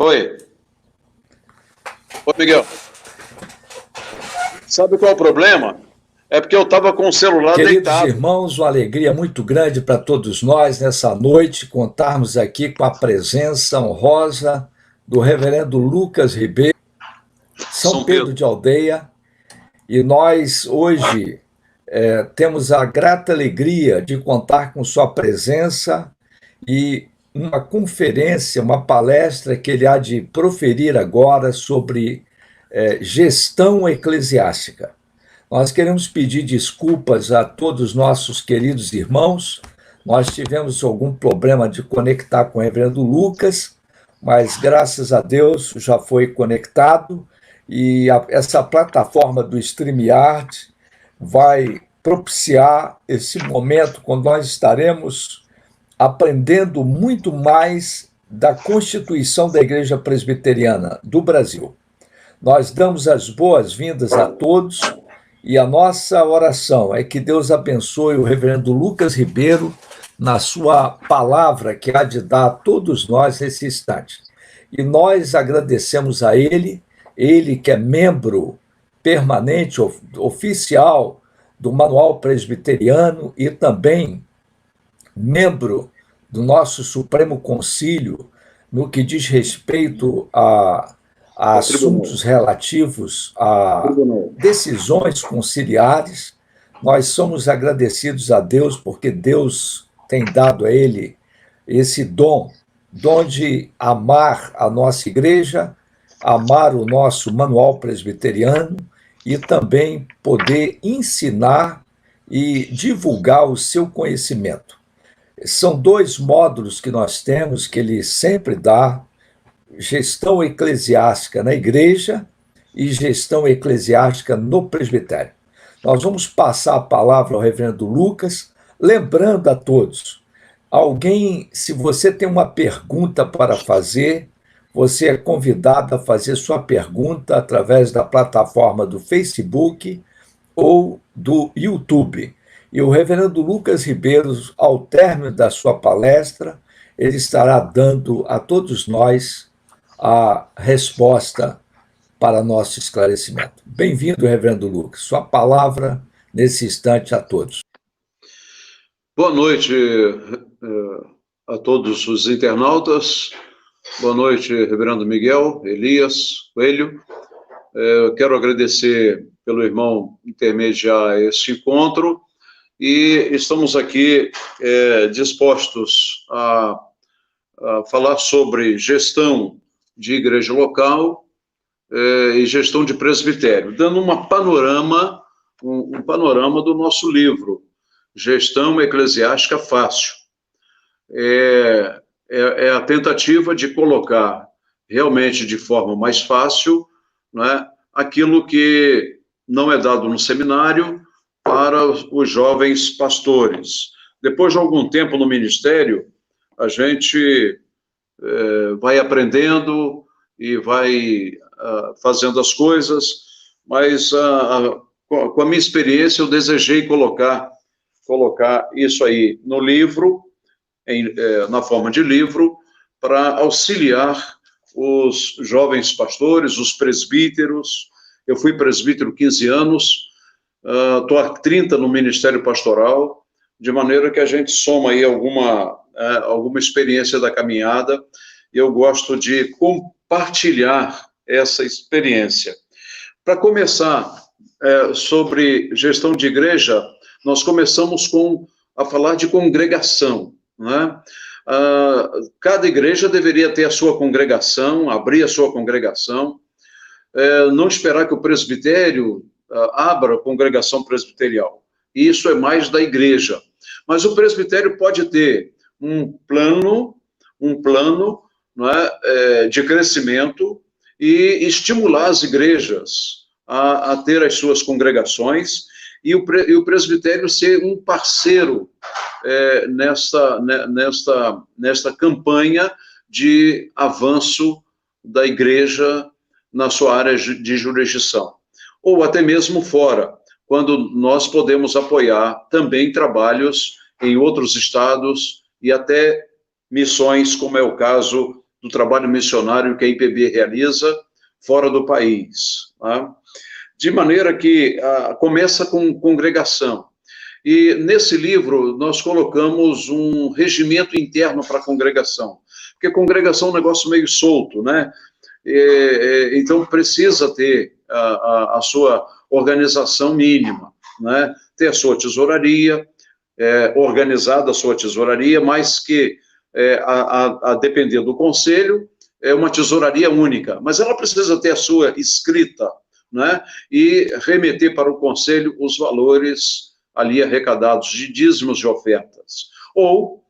Oi. Oi, Miguel. Sabe qual é o problema? É porque eu estava com o celular Queridos deitado. irmãos, uma alegria muito grande para todos nós nessa noite contarmos aqui com a presença honrosa do reverendo Lucas Ribeiro, São São Pedro Pedro. de Aldeia, e nós hoje temos a grata alegria de contar com sua presença e uma conferência, uma palestra que ele há de proferir agora sobre gestão eclesiástica. Nós queremos pedir desculpas a todos os nossos queridos irmãos. Nós tivemos algum problema de conectar com o reverendo Lucas, mas graças a Deus já foi conectado e essa plataforma do StreamYard vai propiciar esse momento quando nós estaremos aprendendo muito mais da Constituição da Igreja Presbiteriana do Brasil. Nós damos as boas-vindas a todos e a nossa oração é que Deus abençoe o reverendo Lucas Ribeiro na sua palavra que há de dar a todos nós nesse instante. E nós agradecemos a ele que é membro permanente, oficial do Manual Presbiteriano e também membro do nosso Supremo Concílio no que diz respeito a assuntos relativos a decisões conciliares. Nós somos agradecidos a Deus porque Deus tem dado a ele esse dom de amar a nossa igreja, amar o nosso manual presbiteriano e também poder ensinar e divulgar o seu conhecimento. São dois módulos que nós temos que ele sempre dá: gestão eclesiástica na igreja e gestão eclesiástica no presbitério. Nós vamos passar a palavra ao reverendo Lucas, lembrando a todos, se você tem uma pergunta para fazer, você é convidado a fazer sua pergunta através da plataforma do Facebook ou do YouTube. E o reverendo Lucas Ribeiro, ao término da sua palestra, ele estará dando a todos nós a resposta para nosso esclarecimento. Bem-vindo, reverendo Lucas. Sua palavra nesse instante a todos. Boa noite a todos os internautas. Boa noite, reverendo Miguel, Elias, Coelho. Eu quero agradecer pelo irmão intermediar este encontro e estamos aqui dispostos a falar sobre gestão de igreja local e gestão de presbitério, dando um panorama do nosso livro, Gestão Eclesiástica Fácil. É a tentativa de colocar realmente de forma mais fácil, né, aquilo que não é dado no seminário para os jovens pastores. Depois de algum tempo no ministério, a gente vai aprendendo e vai fazendo as coisas, mas com a minha experiência eu desejei colocar isso aí no livro, na forma de livro, para auxiliar os jovens pastores, os presbíteros. Eu fui presbítero 15 anos, estou há 30 no Ministério Pastoral, de maneira que a gente soma aí alguma experiência da caminhada, e eu gosto de compartilhar essa experiência. Para começar, sobre gestão de igreja, nós começamos a falar de congregação, né? Cada igreja deveria ter a sua congregação, abrir a sua congregação, não esperar que o presbitério abra a congregação presbiterial. Isso é mais da igreja. Mas o presbitério pode ter um plano não é, de crescimento e estimular as igrejas a ter as suas congregações e o presbitério ser um parceiro nesta campanha de avanço da igreja na sua área de jurisdição. Ou até mesmo fora, quando nós podemos apoiar também trabalhos em outros estados e até missões, como é o caso do trabalho missionário que a IPB realiza fora do país. Tá? De maneira que começa com congregação. E nesse livro nós colocamos um regimento interno para a congregação, porque congregação é um negócio meio solto, né? Então precisa ter a sua organização mínima, né? Ter a sua tesouraria, organizada a sua tesouraria, mas que, a depender do conselho, é uma tesouraria única, mas ela precisa ter a sua escrita, né? E remeter para o conselho os valores ali arrecadados de dízimos e ofertas. Ou,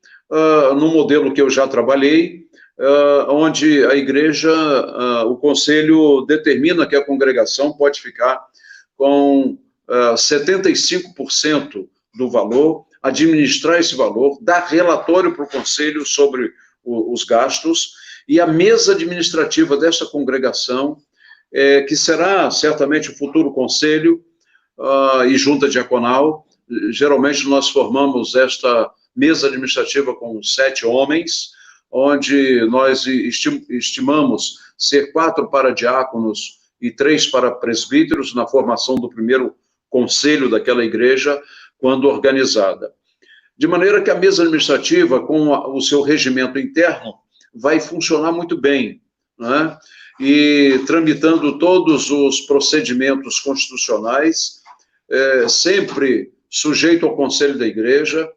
no modelo que eu já trabalhei, onde a igreja, o conselho determina que a congregação pode ficar com 75% do valor, administrar esse valor, dar relatório para o conselho sobre os gastos, e a mesa administrativa dessa congregação, que será certamente o futuro conselho e junta diaconal. Geralmente nós formamos esta mesa administrativa com 7 homens, onde nós estimamos ser 4 para diáconos e 3 para presbíteros na formação do primeiro conselho daquela igreja, quando organizada. De maneira que a mesa administrativa, com o seu regimento interno, vai funcionar muito bem, né? E tramitando todos os procedimentos constitucionais, sempre sujeito ao conselho da igreja,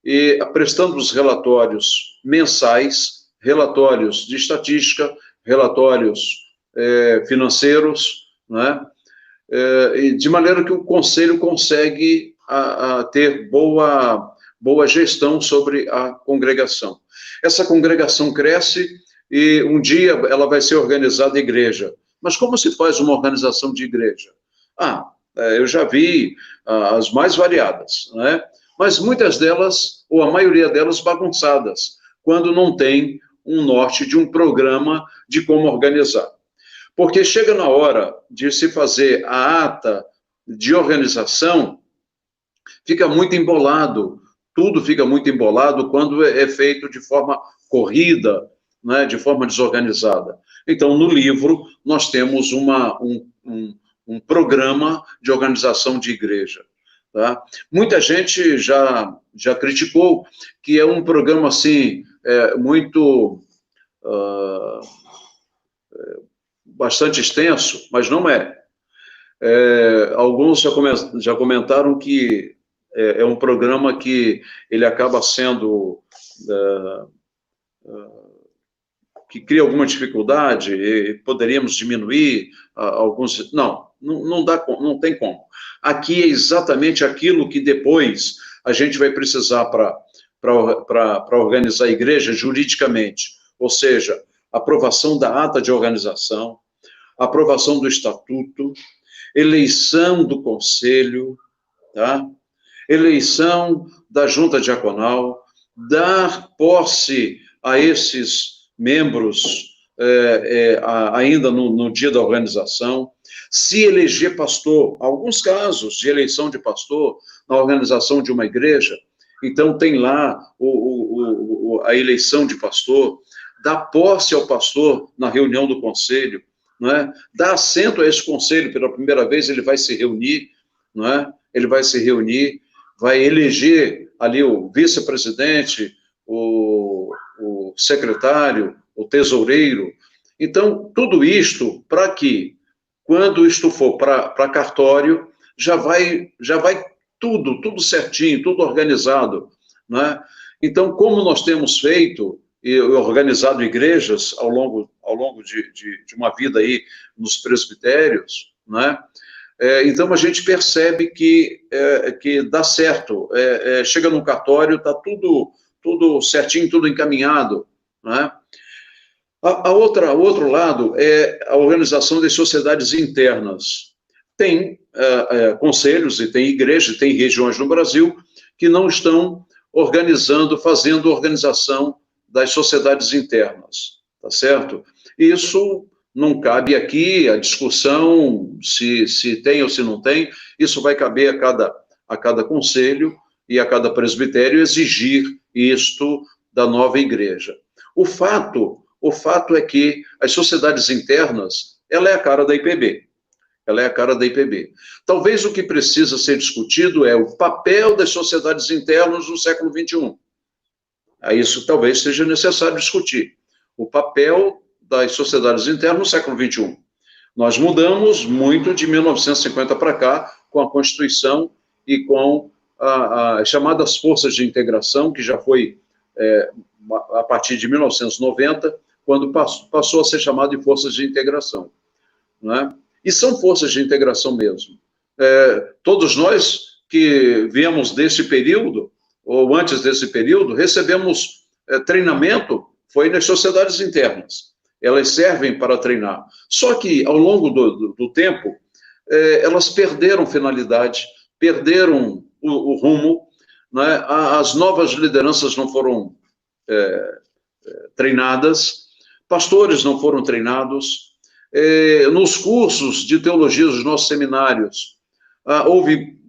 e prestando os relatórios mensais, relatórios de estatística, relatórios financeiros, né? De maneira que o conselho consegue ter boa gestão sobre a congregação. Essa congregação cresce e um dia ela vai ser organizada igreja. Mas como se faz uma organização de igreja? Eu já vi as mais variadas, né? Mas muitas delas, ou a maioria delas, bagunçadas, quando não tem um norte de um programa de como organizar. Porque chega na hora de se fazer a ata de organização, fica muito embolado, tudo fica muito embolado quando é feito de forma corrida, né, de forma desorganizada. Então, no livro, nós temos um programa de organização de igreja. Tá? Muita gente já criticou que é um programa assim, muito bastante extenso, mas não é. Alguns já comentaram que é um programa que ele acaba sendo que cria alguma dificuldade e poderíamos diminuir alguns... Não tem como. Aqui é exatamente aquilo que depois a gente vai precisar para organizar a igreja juridicamente, ou seja, aprovação da ata de organização, aprovação do estatuto, eleição do conselho, tá? Eleição da junta diaconal, dar posse a esses membros ainda no dia da organização, se eleger pastor, alguns casos de eleição de pastor na organização de uma igreja, então tem lá a eleição de pastor, dá posse ao pastor na reunião do conselho, não é? Dá assento a esse conselho pela primeira vez, ele vai se reunir, não é? Ele vai se reunir, vai eleger ali o vice-presidente, o secretário, o tesoureiro. Então, tudo isto para que, quando isto for para cartório, já vai tudo certinho, tudo organizado, né? Então, como nós temos feito e organizado igrejas ao longo de uma vida aí nos presbitérios, né? Então, a gente percebe que dá certo. Chega no cartório, está tudo certinho, tudo encaminhado, né? O outro lado é a organização das sociedades internas. Tem conselhos e tem igrejas, tem regiões no Brasil que não estão fazendo organização das sociedades internas, tá certo? Isso não cabe aqui, a discussão se tem ou se não tem, isso vai caber a cada conselho e a cada presbitério exigir isto da nova igreja. O fato o fato é que as sociedades internas, ela é a cara da IPB. Ela é a cara da IPB. Talvez o que precisa ser discutido é o papel das sociedades internas no século XXI. Isso talvez seja necessário discutir. O papel das sociedades internas no século XXI. Nós mudamos muito de 1950 para cá, com a Constituição e com as chamadas forças de integração, que já foi a partir de 1990, quando passou a ser chamado de forças de integração. Não é? E são forças de integração mesmo. Todos nós que viemos desse período, ou antes desse período, recebemos treinamento, foi nas sociedades internas. Elas servem para treinar. Só que, ao longo do tempo, elas perderam finalidade, perderam o rumo, né? As novas lideranças não foram treinadas, pastores não foram treinados, nos cursos de teologia dos nossos seminários,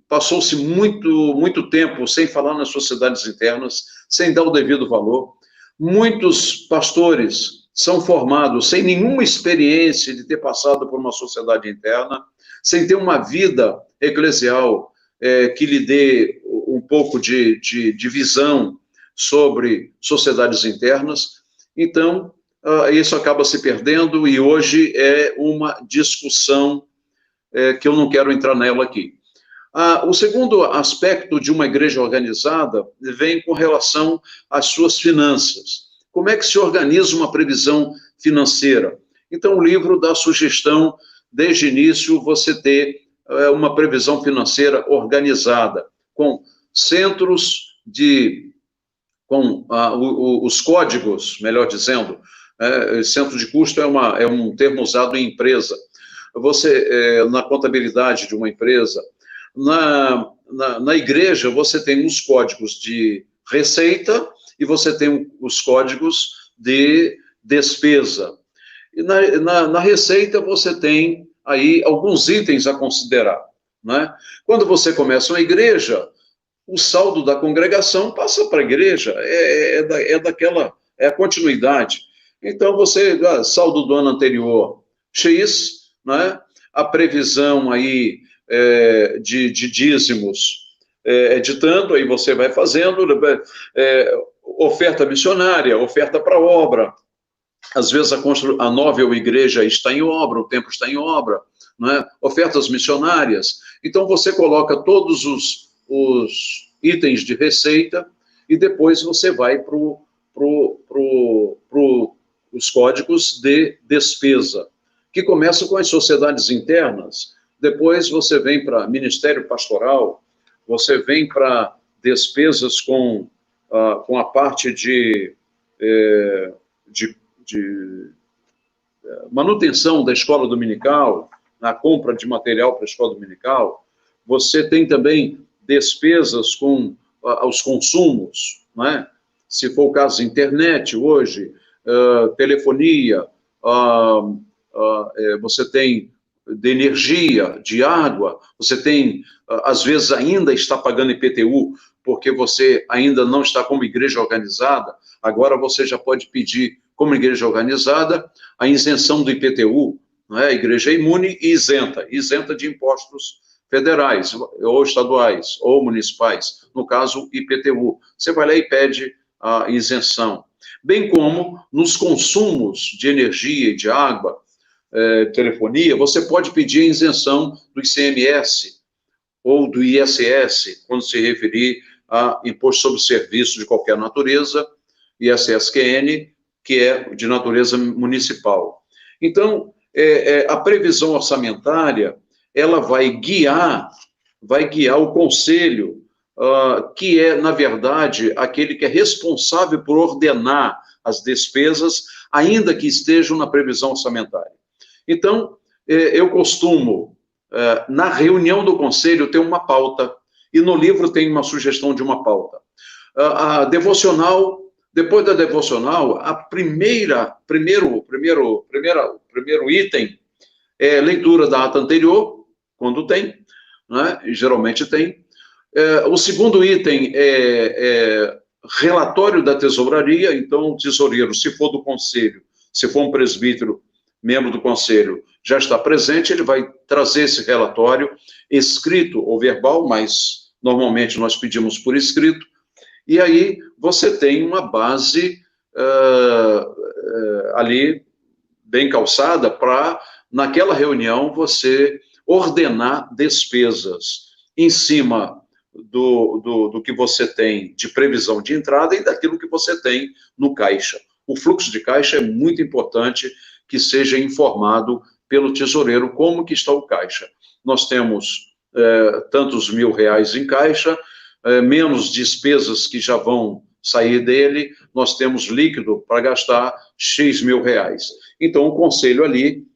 passou-se muito tempo sem falar nas sociedades internas, sem dar o devido valor. Muitos pastores são formados sem nenhuma experiência de ter passado por uma sociedade interna, sem ter uma vida eclesial que lhe dê um pouco de visão sobre sociedades internas. Então, isso acaba se perdendo e hoje é uma discussão que eu não quero entrar nela aqui. O segundo aspecto de uma igreja organizada vem com relação às suas finanças. Como é que se organiza uma previsão financeira? Então, o livro dá a sugestão, desde o início, você ter uma previsão financeira organizada, com centros com os códigos, melhor dizendo, centro de custo é um termo usado em empresa. Na contabilidade de uma empresa, na igreja, você tem os códigos de receita e você tem os códigos de despesa. E na receita, você tem aí alguns itens a considerar, né? Quando você começa uma igreja, o saldo da congregação passa para a igreja, é a continuidade. Então, saldo do ano anterior, X, né? A previsão aí de dízimos de tanto, aí você vai fazendo, oferta missionária, oferta para obra. Às vezes a nova igreja está em obra, o templo está em obra, né? Ofertas missionárias. Então, você coloca todos os itens de receita e depois você vai para os códigos de despesa, que começam com as sociedades internas, depois você vem para ministério pastoral, você vem para despesas com a parte de manutenção da escola dominical, na compra de material para a escola dominical. Você tem também despesas com os consumos, né? Se for o caso, internet hoje, telefonia, você tem de energia, de água, você tem, às vezes ainda está pagando IPTU, porque você ainda não está como igreja organizada. Agora você já pode pedir, como igreja organizada, a isenção do IPTU, né? A igreja é imune e isenta de impostos federais, ou estaduais, ou municipais, no caso, IPTU. Você vai lá e pede a isenção. Bem como nos consumos de energia e de água, telefonia, você pode pedir a isenção do ICMS ou do ISS, quando se referir a imposto sobre serviço de qualquer natureza, ISSQN, que é de natureza municipal. Então, a previsão orçamentária, ela vai guiar o conselho, que é, na verdade, aquele que é responsável por ordenar as despesas, ainda que estejam na previsão orçamentária. Então, eu costumo, na reunião do conselho, ter uma pauta, e no livro tem uma sugestão de uma pauta. A devocional, depois da devocional, primeiro item é leitura da ata anterior, quando tem, né? Geralmente tem. O segundo item é relatório da tesouraria. Então, o tesoureiro, se for do conselho, se for um presbítero, membro do conselho, já está presente, ele vai trazer esse relatório escrito ou verbal, mas normalmente nós pedimos por escrito, e aí você tem uma base ali bem calçada para, naquela reunião, você ordenar despesas em cima do que você tem de previsão de entrada e daquilo que você tem no caixa. O fluxo de caixa é muito importante que seja informado pelo tesoureiro como que está o caixa. Nós temos tantos R$ 1.000 em caixa, menos despesas que já vão sair dele, nós temos líquido para gastar X mil reais. Então, o conselho ali,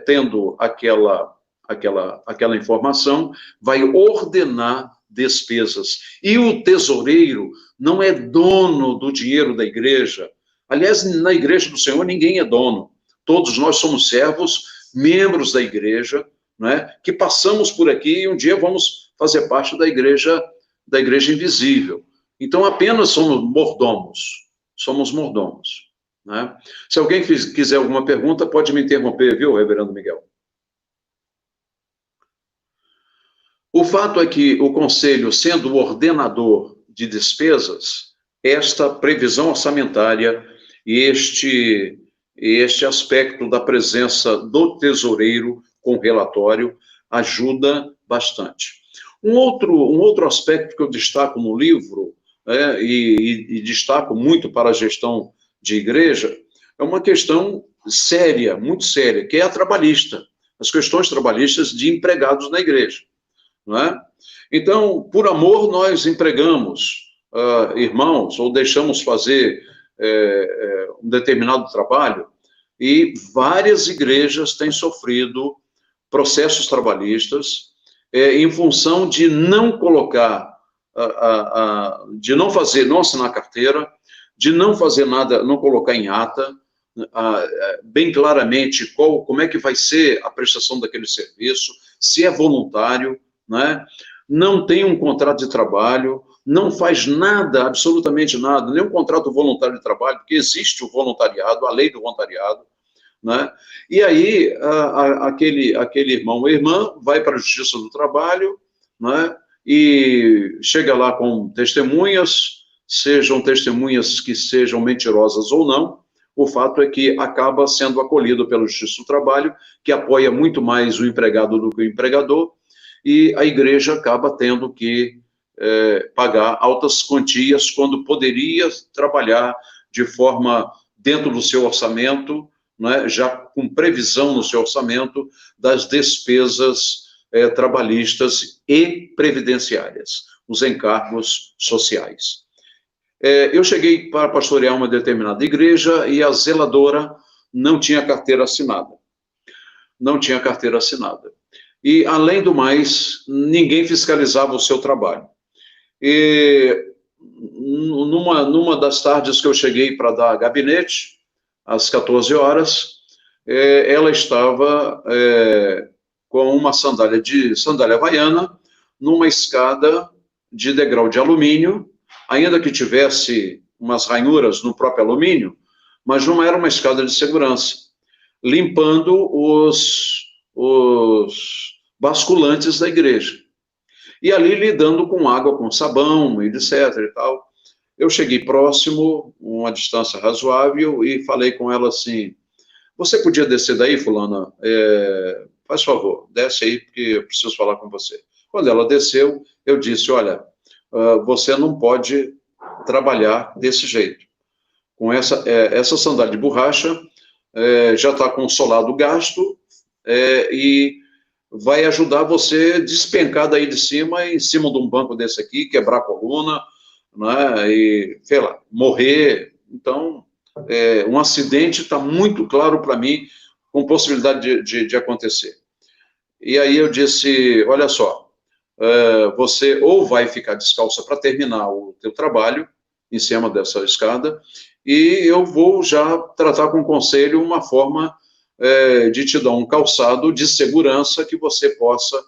tendo aquela informação, vai ordenar despesas. E o tesoureiro não é dono do dinheiro da igreja. Aliás, na igreja do Senhor, ninguém é dono. Todos nós somos servos, membros da igreja, né, que passamos por aqui e um dia vamos fazer parte da igreja invisível. Então, apenas somos mordomos. Né? Se alguém quiser alguma pergunta, pode me interromper, viu, reverendo Miguel? O fato é que o conselho, sendo o ordenador de despesas, esta previsão orçamentária e este aspecto da presença do tesoureiro com relatório ajuda bastante. Um outro aspecto que eu destaco no livro, e destaco muito para a gestão de igreja, é uma questão séria, muito séria, que é a trabalhista, as questões trabalhistas de empregados na igreja. Não é? Então, por amor, nós empregamos irmãos, ou deixamos fazer um determinado trabalho, e várias igrejas têm sofrido processos trabalhistas em função de não colocar, de não fazer, não assinar carteira, de não fazer nada, não colocar em ata, bem claramente como é que vai ser a prestação daquele serviço, se é voluntário, né? Não tem um contrato de trabalho, não faz nada, absolutamente nada, nem um contrato voluntário de trabalho, porque existe o voluntariado, a lei do voluntariado, né? E aí aquele irmão ou irmã vai para a Justiça do Trabalho, né? E chega lá com testemunhas, sejam testemunhas que sejam mentirosas ou não, o fato é que acaba sendo acolhido pela Justiça do Trabalho, que apoia muito mais o empregado do que o empregador, e a igreja acaba tendo que pagar altas quantias quando poderia trabalhar de forma dentro do seu orçamento, né, já com previsão no seu orçamento das despesas trabalhistas e previdenciárias, os encargos sociais. Eu cheguei para pastorear uma determinada igreja e a zeladora não tinha carteira assinada. Não tinha carteira assinada. E, além do mais, ninguém fiscalizava o seu trabalho. E, numa das tardes que eu cheguei para dar gabinete, às 14 horas, ela estava com uma sandália havaiana, numa escada de degrau de alumínio, ainda que tivesse umas ranhuras no próprio alumínio, mas não era uma escada de segurança, limpando os basculantes da igreja. E ali lidando com água, com sabão, e etc. e tal. Eu cheguei próximo, uma distância razoável, e falei com ela assim, você podia descer daí, fulana? Faz favor, desce aí, porque eu preciso falar com você. Quando ela desceu, eu disse, olha, você não pode trabalhar desse jeito. Com essa sandália de borracha, já está com o solado gasto, e vai ajudar você a despencar daí de cima, em cima de um banco desse aqui, quebrar a coluna, né, e, sei lá, morrer. Então, um acidente está muito claro para mim, com possibilidade de acontecer. E aí eu disse, olha só, você ou vai ficar descalça para terminar o teu trabalho, em cima dessa escada, e eu vou já tratar com o conselho uma forma de te dar um calçado de segurança que você possa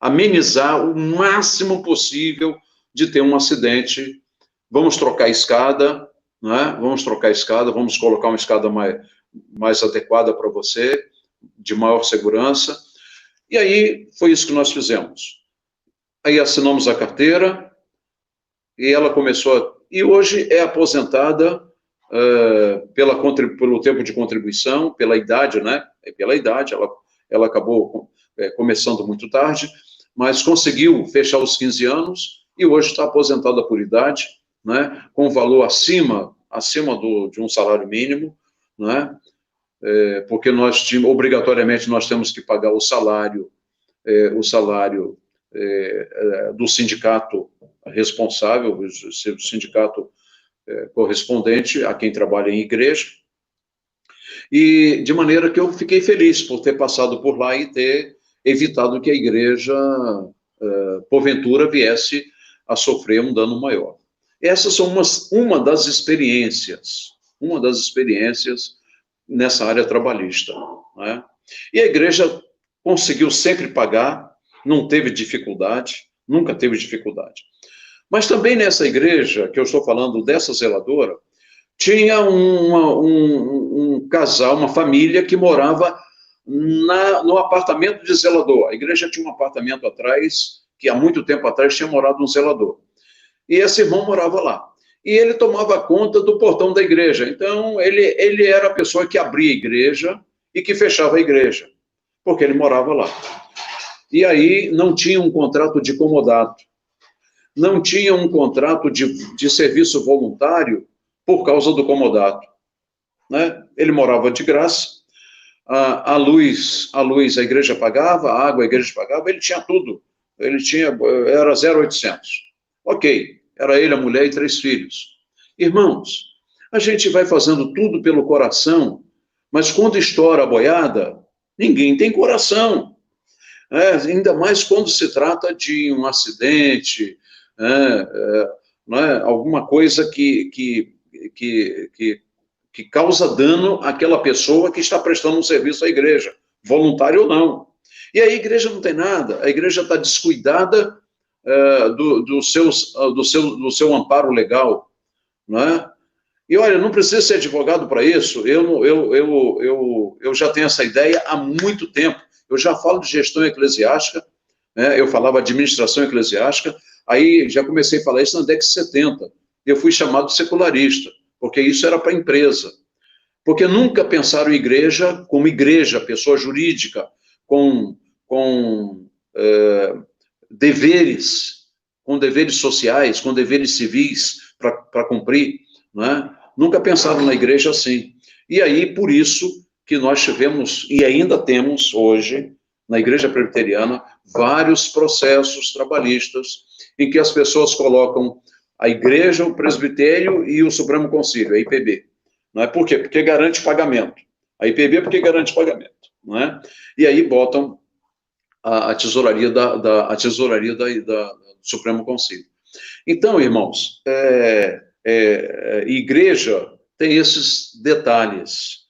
amenizar o máximo possível de ter um acidente. Vamos trocar a escada, né? Vamos trocar a escada, vamos colocar uma escada mais adequada para você, de maior segurança. E aí foi isso que nós fizemos. Aí assinamos a carteira e ela começou. E hoje é aposentada pelo tempo de contribuição, pela idade, né? Pela idade, ela acabou começando muito tarde, mas conseguiu fechar os 15 anos e hoje está aposentada por idade, né? Com valor acima de um salário mínimo, né? Porque obrigatoriamente nós temos que pagar o salário do sindicato responsável, o sindicato correspondente a quem trabalha em igreja, e de maneira que eu fiquei feliz por ter passado por lá e ter evitado que a igreja, porventura, viesse a sofrer um dano maior. Essas são uma das experiências nessa área trabalhista, né? E a igreja conseguiu sempre pagar, não teve dificuldade, nunca teve dificuldade. Mas também nessa igreja, que eu estou falando dessa zeladora, tinha um casal, uma família que morava no apartamento de zelador. A igreja tinha um apartamento atrás, que há muito tempo atrás tinha morado um zelador. E esse irmão morava lá. E ele tomava conta do portão da igreja. Então, ele era a pessoa que abria a igreja e que fechava a igreja, porque ele morava lá. E aí não tinha um contrato de comodato, não tinha um contrato de serviço voluntário por causa do comodato, né? Ele morava de graça, a luz a igreja pagava, a água a igreja pagava, ele tinha tudo, era 0,800. Ok, era ele, a mulher e 3 filhos. Irmãos, a gente vai fazendo tudo pelo coração, mas quando estoura a boiada, ninguém tem coração. Ainda mais quando se trata de um acidente, alguma coisa que causa dano àquela pessoa que está prestando um serviço à igreja, voluntário ou não. E a igreja não tem nada, a igreja está descuidada do seu amparo legal, não é? E olha, não precisa ser advogado para isso, eu já tenho essa ideia há muito tempo. Eu já falo de gestão eclesiástica, né? Eu falava administração eclesiástica, aí já comecei a falar isso na década de 70. Eu fui chamado secularista, porque isso era para a empresa. Porque nunca pensaram em igreja como igreja, pessoa jurídica, com deveres sociais, com deveres civis para cumprir, né? Nunca pensaram na igreja assim. E aí, por isso que nós tivemos, e ainda temos hoje, na igreja presbiteriana, vários processos trabalhistas em que as pessoas colocam a igreja, o presbitério e o Supremo Concílio, a IPB. Não é? Por quê? Porque garante pagamento. A IPB porque garante pagamento. Não é? E aí botam a tesouraria do Supremo Concílio. Então, irmãos, igreja tem esses detalhes.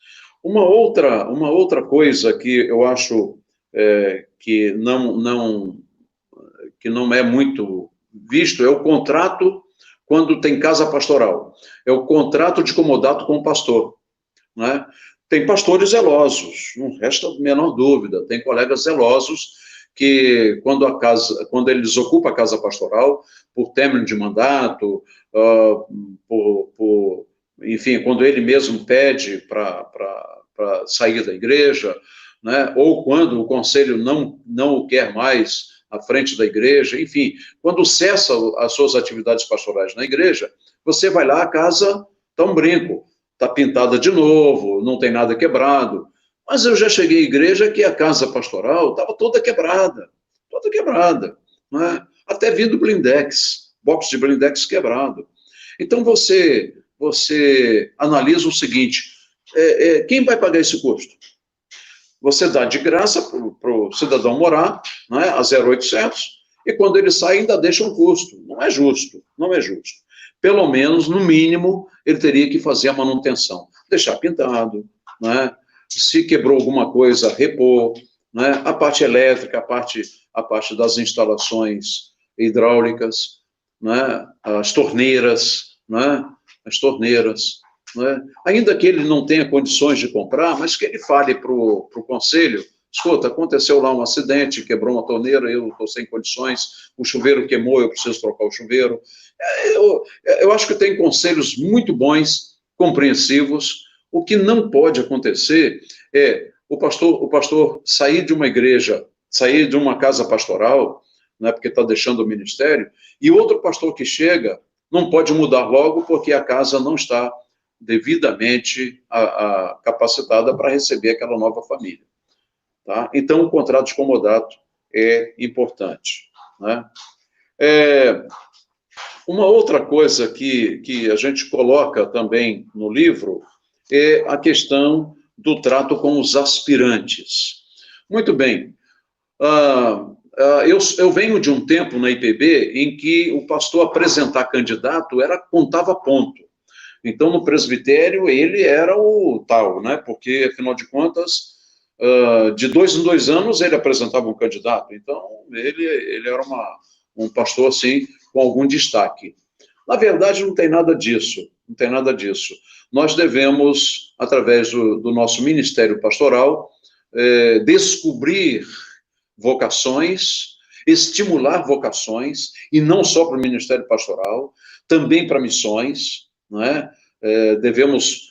Uma outra coisa que eu acho que não é muito visto é o contrato quando tem casa pastoral. É o contrato de comodato com o pastor, né? Tem pastores zelosos, não resta a menor dúvida. Tem colegas zelosos que, quando eles ocupam a casa pastoral, por término de mandato, enfim, quando ele mesmo pede para sair da igreja, né, ou quando o conselho não o quer mais à frente da igreja, enfim, quando cessa as suas atividades pastorais na igreja, você vai lá, a casa está um brinco, está pintada de novo, não tem nada quebrado. Mas eu já cheguei à igreja que a casa pastoral estava toda quebrada, né? Até vindo blindex, box de blindex quebrado. Então você analisa o seguinte, quem vai pagar esse custo? Você dá de graça para o cidadão morar, né, a 0,800, e quando ele sai ainda deixa um custo. Não é justo. Pelo menos, no mínimo, ele teria que fazer a manutenção. Deixar pintado, né? Se quebrou alguma coisa, repor, né? A parte elétrica, a parte das instalações hidráulicas, né? As torneiras, né? as torneiras, né? Ainda que ele não tenha condições de comprar, mas que ele fale para o conselho: escuta, aconteceu lá um acidente, quebrou uma torneira, eu estou sem condições, o chuveiro queimou, eu preciso trocar o chuveiro. Eu acho que tem conselhos muito bons, compreensivos. O que não pode acontecer é o pastor sair de uma igreja, sair de uma casa pastoral, né, porque está deixando o ministério, e outro pastor que chega não pode mudar logo porque a casa não está devidamente capacitada para receber aquela nova família. Tá? Então, o contrato de comodato é importante. Né? Uma outra coisa que a gente coloca também no livro é a questão do trato com os aspirantes. Muito bem. Eu venho de um tempo na IPB em que o pastor apresentar candidato contava ponto. Então, no presbitério, ele era o tal, né? Porque, afinal de contas, de 2 em 2 anos ele apresentava um candidato. Então, ele era um pastor, assim, com algum destaque. Na verdade, não tem nada disso, não tem nada disso. Nós devemos, através do nosso ministério pastoral, descobrir vocações, estimular vocações, e não só para o ministério pastoral, também para missões, não é? Devemos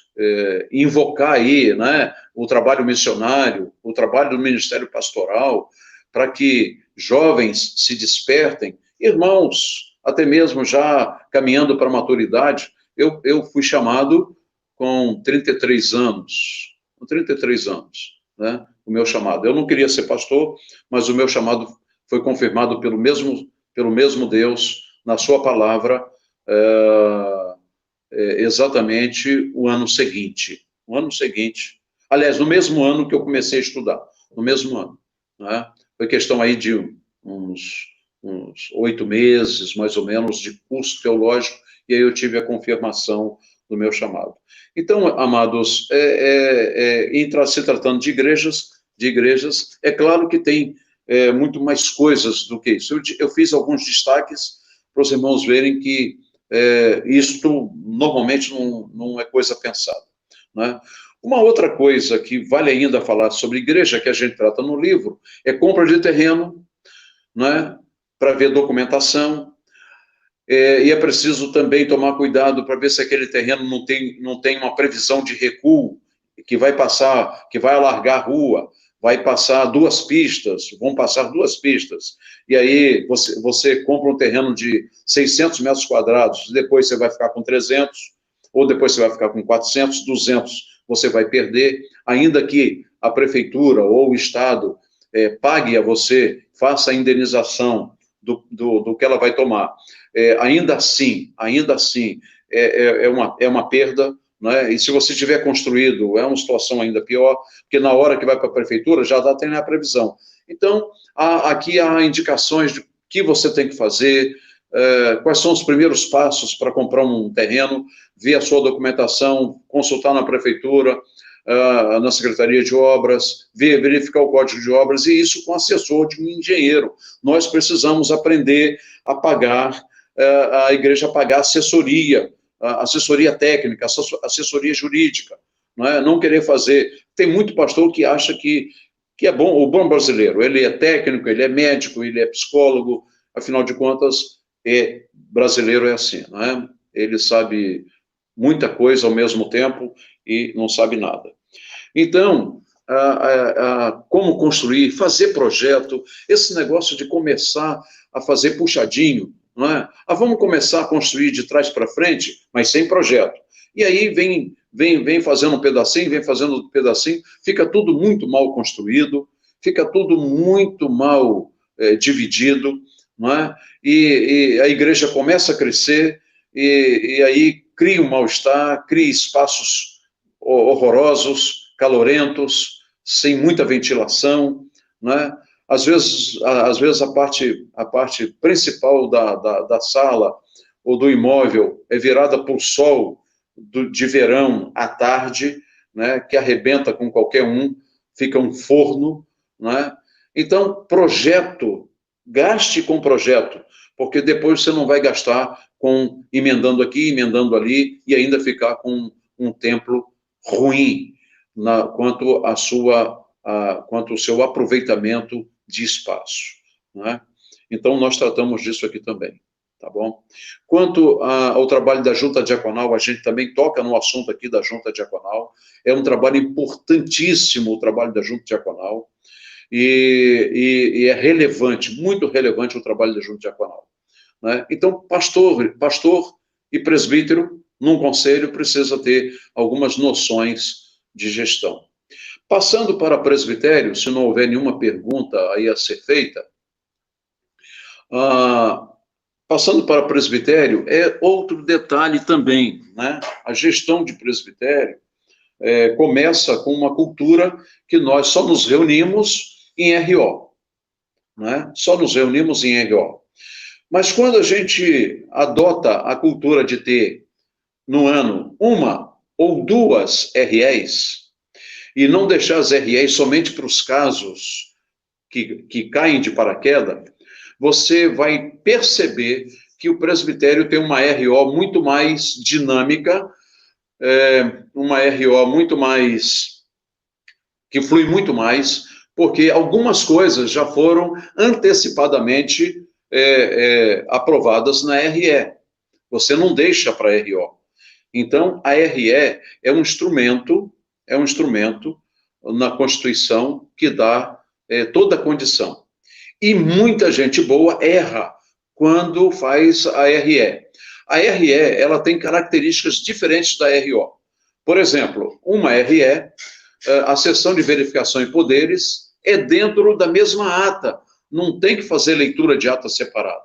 invocar aí, né, o trabalho missionário, o trabalho do ministério pastoral, para que jovens se despertem, irmãos, até mesmo já caminhando para a maturidade. Eu fui chamado com 33 anos, né, o meu chamado. Eu não queria ser pastor, mas o meu chamado foi confirmado pelo mesmo Deus, na sua palavra, exatamente o ano seguinte. Aliás, no mesmo ano que eu comecei a estudar, no mesmo ano. Né? Foi questão aí de uns 8 meses, mais ou menos, de curso teológico, e aí eu tive a confirmação do meu chamado. Então, amados, se tratando de igrejas, é claro que tem muito mais coisas do que isso. Eu fiz alguns destaques para os irmãos verem que isto normalmente não é coisa pensada. Né? Uma outra coisa que vale ainda falar sobre igreja, que a gente trata no livro, é compra de terreno, né, para ver documentação, e é preciso também tomar cuidado para ver se aquele terreno não tem uma previsão de recuo, que vai alargar a rua, vão passar 2 pistas, e aí você compra um terreno de 600 metros quadrados, depois você vai ficar com 300, ou depois você vai ficar com 400, 200, você vai perder, ainda que a prefeitura ou o Estado pague a você, faça a indenização do que ela vai tomar. Ainda assim, é uma perda, né? E se você tiver construído, é uma situação ainda pior, porque na hora que vai para a prefeitura, já tem a previsão. Então, aqui há indicações de que você tem que fazer, quais são os primeiros passos para comprar um terreno, ver a sua documentação, consultar na prefeitura, na Secretaria de Obras, verificar o Código de Obras, e isso com assessor de um engenheiro. Nós precisamos aprender a pagar, a igreja pagar assessoria técnica, assessoria jurídica, não querer fazer. Tem muito pastor que acha que é bom, o bom brasileiro, ele é técnico, ele é médico, ele é psicólogo, afinal de contas, brasileiro é assim, não é? Ele sabe muita coisa ao mesmo tempo e não sabe nada. Então, como construir, fazer projeto, esse negócio de começar a fazer puxadinho, não é? Vamos começar a construir de trás para frente, mas sem projeto. E aí vem fazendo um pedacinho, fica tudo muito mal construído, fica tudo muito mal dividido, não é? E a igreja começa a crescer, e aí cria um mal-estar, cria espaços horrorosos, calorentos, sem muita ventilação, né? Às vezes a parte principal da sala ou do imóvel é virada para o sol de verão à tarde, né? Que arrebenta com qualquer um, fica um forno, né? Então, gaste com projeto, porque depois você não vai gastar com emendando aqui, emendando ali, e ainda ficar com um templo ruim quanto ao seu aproveitamento de espaço, não é? Então, nós tratamos disso aqui também, tá bom? Quanto ao trabalho da junta diaconal, a gente também toca no assunto aqui da junta diaconal. É um trabalho importantíssimo, o trabalho da junta diaconal, e é relevante, muito relevante o trabalho da junta diaconal, né? Então, pastor e presbítero, num conselho, precisa ter algumas noções de gestão. Passando para presbitério, se não houver nenhuma pergunta aí a ser feita, passando para presbitério, é outro detalhe também, né? A gestão de presbitério começa com uma cultura que nós só nos reunimos em RO, né? Só nos reunimos em RO. Mas quando a gente adota a cultura de ter, no ano, uma ou duas REs, e não deixar as REs somente para os casos que caem de paraquedas, você vai perceber que o presbitério tem uma RO muito mais dinâmica, uma RO muito mais, que flui muito mais, porque algumas coisas já foram antecipadamente aprovadas na RE. Você não deixa para a RO. Então, a RE é um instrumento na Constituição que dá toda a condição. E muita gente boa erra quando faz a RE. A RE, ela tem características diferentes da RO. Por exemplo, uma RE, a sessão de verificação e poderes é dentro da mesma ata. Não tem que fazer leitura de ata separada,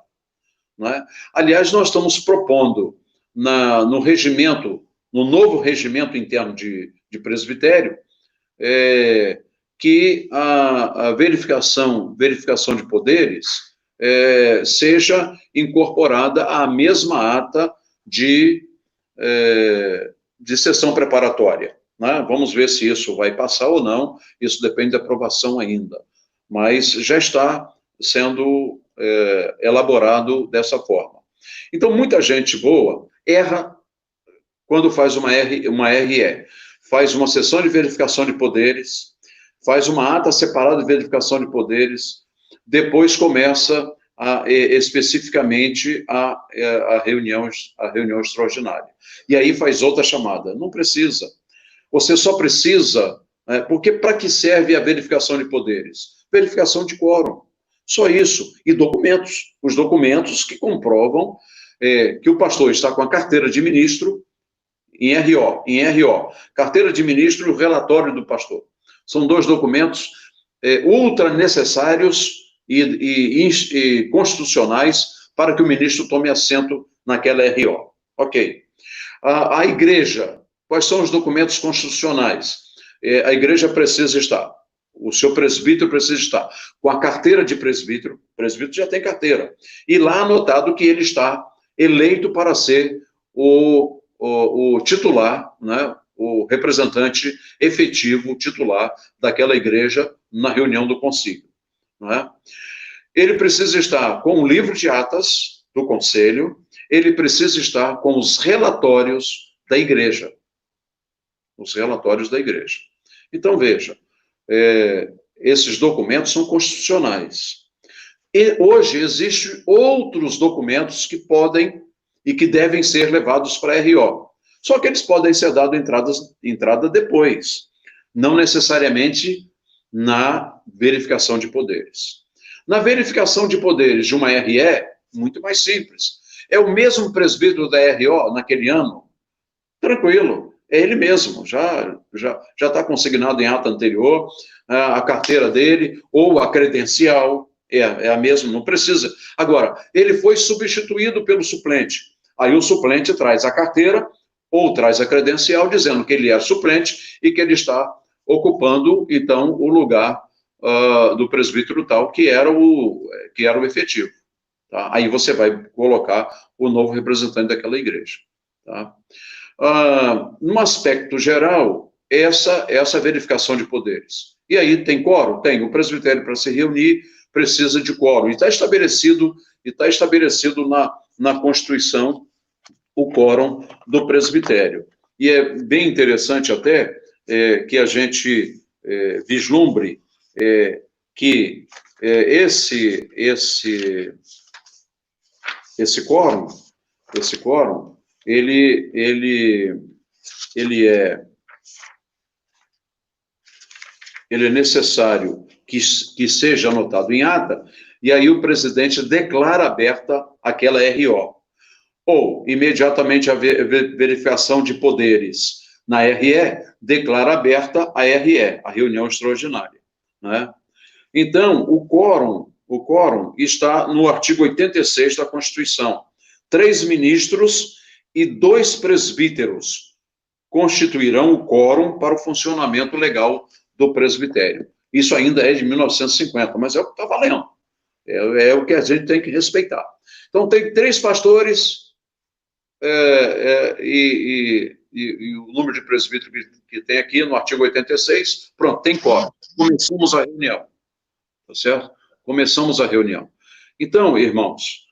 não é? Aliás, nós estamos propondo no regimento, no novo regimento interno de presbitério, que a verificação de poderes seja incorporada à mesma ata de sessão preparatória, né? Vamos ver se isso vai passar ou não, isso depende da aprovação ainda, mas já está sendo elaborado dessa forma. Então, muita gente boa erra quando faz uma RE, faz uma sessão de verificação de poderes, faz uma ata separada de verificação de poderes, depois começa especificamente a reunião extraordinária. E aí faz outra chamada. Não precisa. Você só precisa, porque para que serve a verificação de poderes? Verificação de quórum. Só isso. E documentos. Os documentos que comprovam que o pastor está com a carteira de ministro em RO. Carteira de ministro e o relatório do pastor. São dois documentos ultra necessários e constitucionais para que o ministro tome assento naquela RO. Ok. A igreja, quais são os documentos constitucionais? A igreja precisa estar, o seu presbítero precisa estar com a carteira de presbítero, o presbítero já tem carteira, e lá anotado que ele está eleito para ser o titular, né, o representante efetivo, titular daquela igreja na reunião do concílio, não é? Ele precisa estar com o livro de atas do conselho, ele precisa estar com os relatórios da igreja. Os relatórios da igreja. Então, veja, esses documentos são constitucionais. E hoje existem outros documentos que podem e que devem ser levados para a RO. Só que eles podem ser dados entrada depois, não necessariamente na verificação de poderes. Na verificação de poderes de uma RE, muito mais simples. É o mesmo presbítero da RO naquele ano? Tranquilo, é ele mesmo, já está consignado em ata anterior, a carteira dele, ou a credencial, é a mesma, não precisa. Agora, ele foi substituído pelo suplente. Aí o suplente traz a carteira ou traz a credencial dizendo que ele é suplente e que ele está ocupando, então, o lugar do presbítero tal, que era o efetivo. Tá? Aí você vai colocar o novo representante daquela igreja. Tá? No aspecto geral, essa verificação de poderes. E aí tem quórum? Tem. O presbitério, para se reunir, precisa de quórum. E está estabelecido e está estabelecido na Constituição o quórum do presbitério. E é bem interessante até que a gente vislumbre que esse quórum, ele é necessário que seja anotado em ata, e aí o presidente declara aberta aquela RO. Ou, imediatamente, a verificação de poderes na RE, declara aberta a RE, a reunião extraordinária, né? Então, o quórum está no artigo 86 da Constituição. 3 ministros e 2 presbíteros constituirão o quórum para o funcionamento legal do presbitério. Isso ainda é de 1950, mas é o que está valendo. É o que a gente tem que respeitar. Então, tem 3 pastores e o número de presbíteros que tem aqui no artigo 86, pronto, tem quórum. Começamos a reunião, tá certo? Começamos a reunião. Então, irmãos,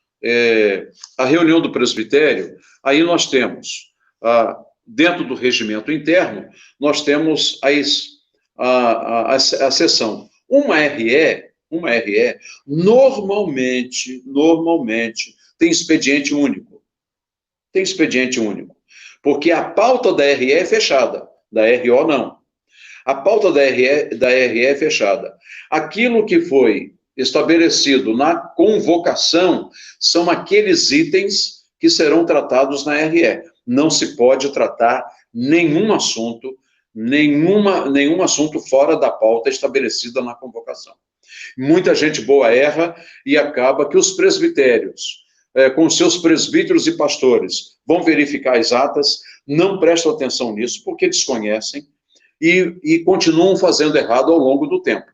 a reunião do presbitério, aí nós temos, dentro do regimento interno, nós temos a sessão. Uma RE, normalmente, tem expediente único. Tem expediente único. Porque a pauta da RE é fechada, da RO não. A pauta da RE é fechada. Aquilo que foi estabelecido na convocação são aqueles itens que serão tratados na RE. Não se pode tratar nenhum assunto fora da pauta estabelecida na convocação. Muita gente boa erra e acaba que os presbitérios, com seus presbíteros e pastores, vão verificar as atas, não prestam atenção nisso porque desconhecem e continuam fazendo errado ao longo do tempo.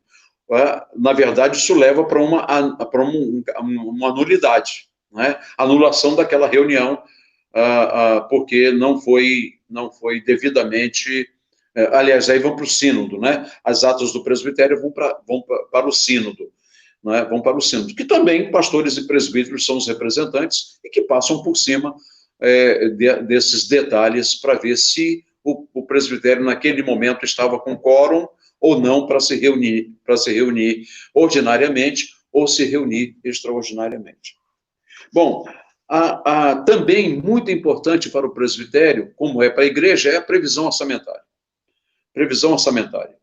Na verdade, isso leva para uma nulidade, né? Anulação daquela reunião, porque não foi devidamente... aliás, aí vão para o sínodo, né? As atas do presbitério vão para o sínodo, né? Vão para o sínodo, que também pastores e presbíteros são os representantes e que passam por cima desses detalhes para ver se o presbitério naquele momento estava com quórum ou não para se reunir ordinariamente ou se reunir extraordinariamente. Bom, também muito importante para o presbitério, como é para a igreja, é a previsão orçamentária. Previsão orçamentária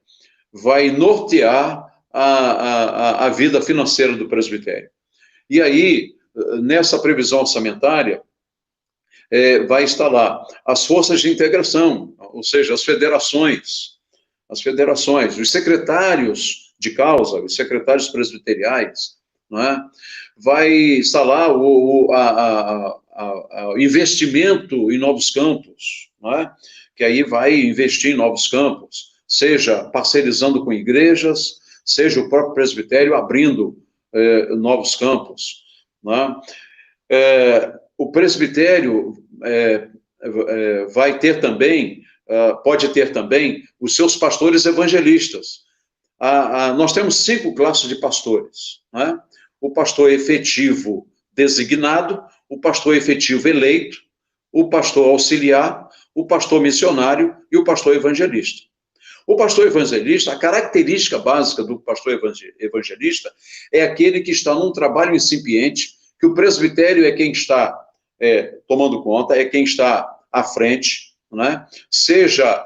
vai nortear a vida financeira do presbitério. E aí, nessa previsão orçamentária, vai estar lá as forças de integração, ou seja, as federações, os secretários de causa, os secretários presbiteriais, não é? Vai estar lá o investimento em novos campos, não é? Que aí vai investir em novos campos, seja parcerizando com igrejas, seja o próprio presbitério abrindo novos campos, não é? O presbitério vai ter também, pode ter também, os seus pastores evangelistas. Nós temos 5 classes de pastores, né? O pastor efetivo designado, o pastor efetivo eleito, o pastor auxiliar, o pastor missionário e o pastor evangelista. O pastor evangelista, a característica básica do pastor evangelista é aquele que está num trabalho incipiente, que o presbitério é quem está tomando conta, é quem está à frente, né? Seja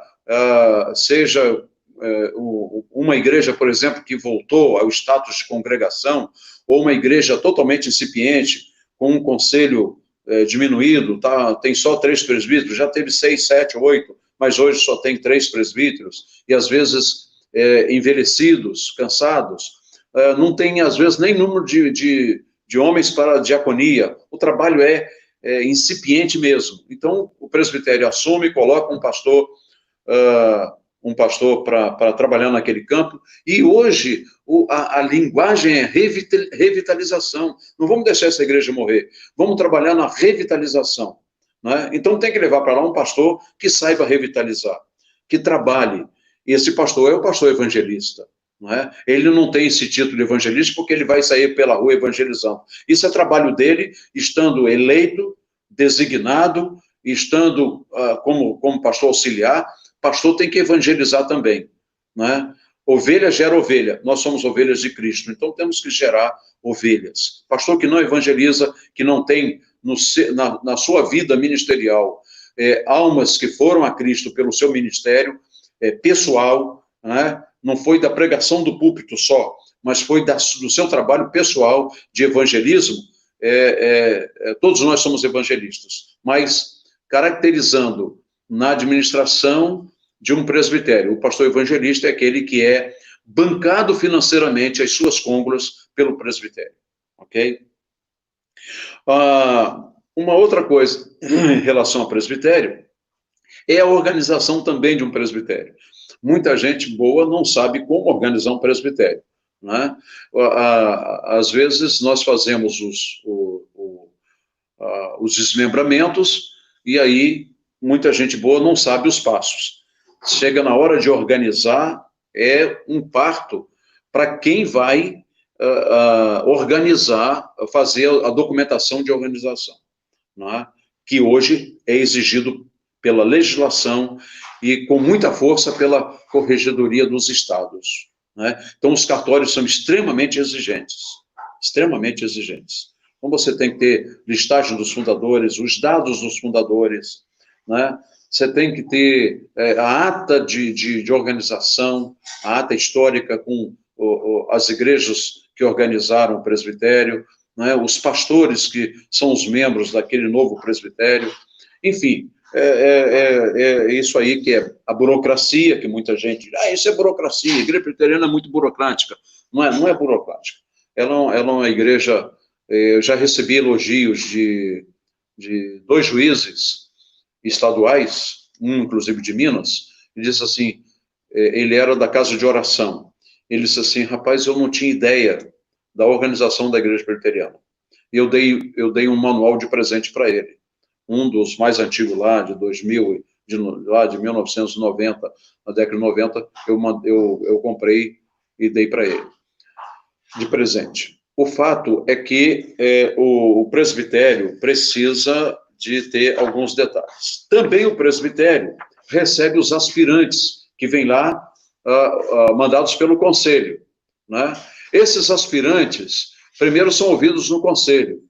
uma igreja, por exemplo, que voltou ao status de congregação, ou uma igreja totalmente incipiente, com um conselho diminuído, tem só 3 presbíteros, já teve 6, 7, 8, mas hoje só tem 3 presbíteros, e às vezes envelhecidos, cansados, não tem às vezes nem número de homens para a diaconia, o trabalho é incipiente mesmo. Então, o presbitério assume, coloca um pastor para trabalhar naquele campo, e hoje a linguagem é revitalização. Não vamos deixar essa igreja morrer, vamos trabalhar na revitalização, né? Então tem que levar para lá um pastor que saiba revitalizar, que trabalhe. E esse pastor é o pastor evangelista, não é? Ele não tem esse título de evangelista porque ele vai sair pela rua evangelizando. Isso é trabalho dele, estando eleito, designado, estando como pastor auxiliar. Pastor tem que evangelizar também, não é? Ovelha gera ovelha, nós somos ovelhas de Cristo, então temos que gerar ovelhas. Pastor que não evangeliza, que não tem na sua vida ministerial almas que foram a Cristo pelo seu ministério pessoal, né? Não foi da pregação do púlpito só, mas foi do seu trabalho pessoal de evangelismo. Todos nós somos evangelistas, mas caracterizando na administração de um presbitério. O pastor evangelista é aquele que é bancado financeiramente as suas côngulas pelo presbitério, ok? Uma outra coisa em relação ao presbitério é a organização também de um presbitério. Muita gente boa não sabe como organizar um presbitério, né? Às vezes nós fazemos os desmembramentos e aí muita gente boa não sabe os passos. Chega na hora de organizar, é um parto para quem vai organizar, fazer a documentação de organização, né? Que hoje é exigido pela legislação e com muita força pela Corregedoria dos Estados, né? Então, os cartórios são extremamente exigentes, extremamente exigentes. Então, você tem que ter listagem dos fundadores, os dados dos fundadores, né? Você tem que ter a ata de organização, a ata histórica com as igrejas que organizaram o presbitério, né? Os pastores que são os membros daquele novo presbitério. Enfim, é isso aí que é a burocracia, que muita gente diz, isso é burocracia, a igreja presbiteriana é muito burocrática. Não é burocrática. Ela é uma igreja, eu já recebi elogios de 2 juízes estaduais, um inclusive de Minas, e disse assim, ele era da casa de oração, ele disse assim, rapaz, eu não tinha ideia da organização da igreja presbiteriana. E eu dei um manual de presente para ele, um dos mais antigos lá, de 2000, lá de 1990, na década de 90, eu comprei e dei para ele, de presente. O fato é que o presbitério precisa de ter alguns detalhes. Também o presbitério recebe os aspirantes que vêm lá mandados pelo conselho, né? Esses aspirantes, primeiro são ouvidos no conselho,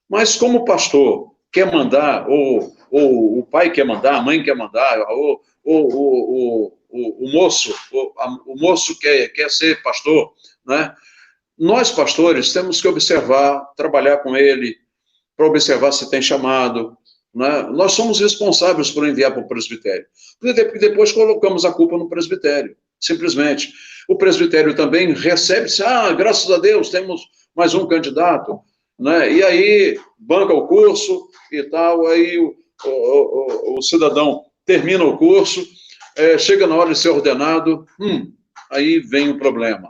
mas como o pastor quer mandar, ou o pai quer mandar, a mãe quer mandar, ou o moço quer ser pastor, né? Nós, pastores, temos que observar, trabalhar com ele, para observar se tem chamado, né? Nós somos responsáveis por enviar para o presbitério. Porque depois colocamos a culpa no presbitério, simplesmente. O presbitério também recebe-se, graças a Deus, temos mais um candidato, né? E aí banca o curso e tal, aí o cidadão termina o curso, chega na hora de ser ordenado, aí vem o problema.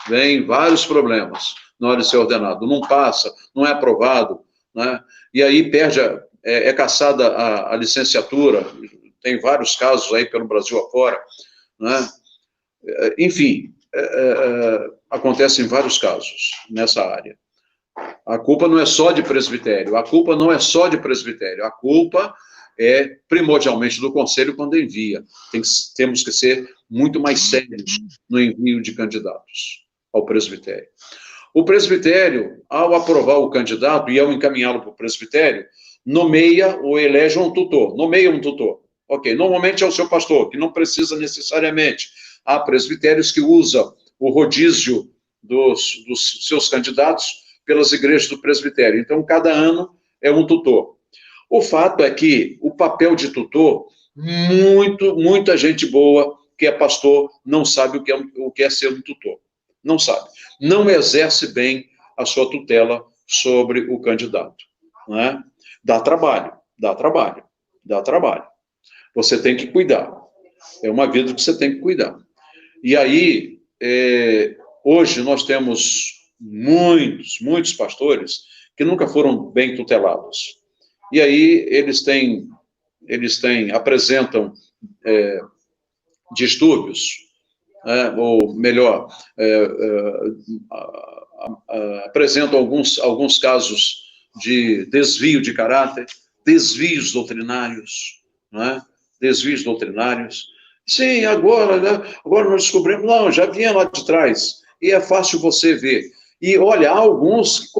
Vem vários problemas na hora de ser ordenado. Não passa, não é aprovado, né? E aí é cassada a licenciatura. Tem vários casos aí pelo Brasil afora, né? Enfim, acontecem vários casos nessa área. A culpa não é só de presbitério, a culpa é primordialmente do conselho quando envia. Temos que ser muito mais sérios no envio de candidatos ao presbitério. O presbitério, ao aprovar o candidato e ao encaminhá-lo para o presbitério, nomeia ou elege um tutor. Ok, normalmente é o seu pastor, que não precisa necessariamente. Há presbitérios que usam o rodízio dos seus candidatos pelas igrejas do presbitério. Então, cada ano é um tutor. O fato é que o papel de tutor, muita gente boa que é pastor não sabe o que é ser um tutor. Não sabe. Não exerce bem a sua tutela sobre o candidato, né? Dá trabalho. Você tem que cuidar. É uma vida que você tem que cuidar. E aí, hoje nós temos muitos pastores que nunca foram bem tutelados. E aí eles apresentam distúrbios ou melhor, apresentam alguns casos de desvio de caráter, desvios doutrinários, não é? Desvios doutrinários. Sim, agora, né? Agora nós descobrimos, não, já vinha lá de trás, e é fácil você ver. E olha, há alguns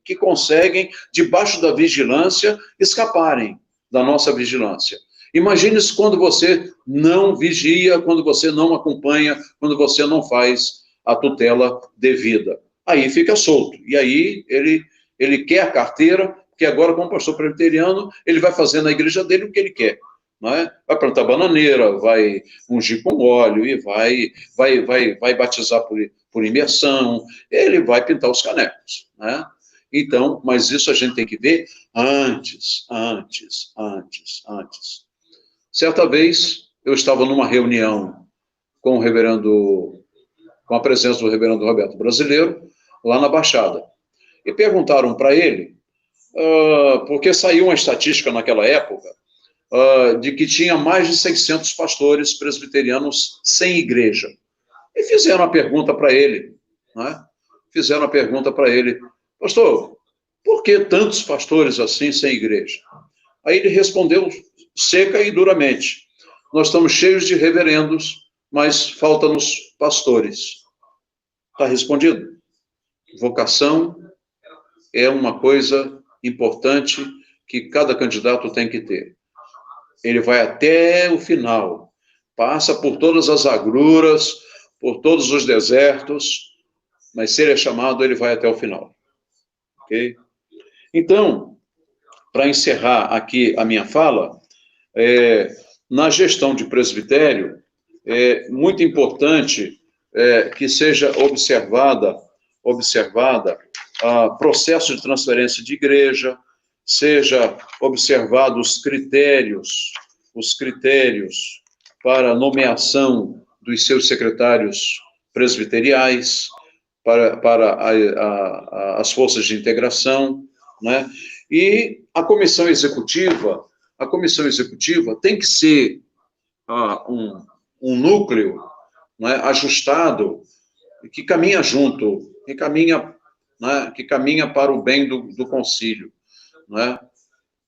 que conseguem, debaixo da vigilância, escaparem da nossa vigilância. Imagine-se quando você não vigia, quando você não acompanha, quando você não faz a tutela devida. Aí fica solto. E aí ele quer a carteira, porque agora, como pastor presbiteriano, ele vai fazer na igreja dele o que ele quer. Não é? Vai plantar bananeira, vai ungir com óleo e vai batizar por imersão, ele vai pintar os canecos. Né? Então, mas isso a gente tem que ver antes. Certa vez, eu estava numa reunião com a presença do reverendo Roberto Brasileiro, lá na Baixada. E perguntaram para ele, porque saiu uma estatística naquela época, de que tinha mais de 600 pastores presbiterianos sem igreja. E fizeram a pergunta para ele, né? Fizeram a pergunta para ele, pastor, por que tantos pastores assim sem igreja? Aí ele respondeu seca e duramente, nós estamos cheios de reverendos, mas falta-nos pastores. Está respondido. Vocação é uma coisa importante que cada candidato tem que ter. Ele vai até o final, passa por todas as agruras, por todos os desertos, mas se ele é chamado, ele vai até o final. Ok? Então, para encerrar aqui a minha fala, na gestão de presbitério, é muito importante que seja observada processo de transferência de igreja, seja observado os critérios para nomeação dos seus secretários presbiteriais, para as forças de integração, né? E a comissão executiva tem que ser um núcleo, né, ajustado, que caminha junto, que caminha para o bem do concílio, né?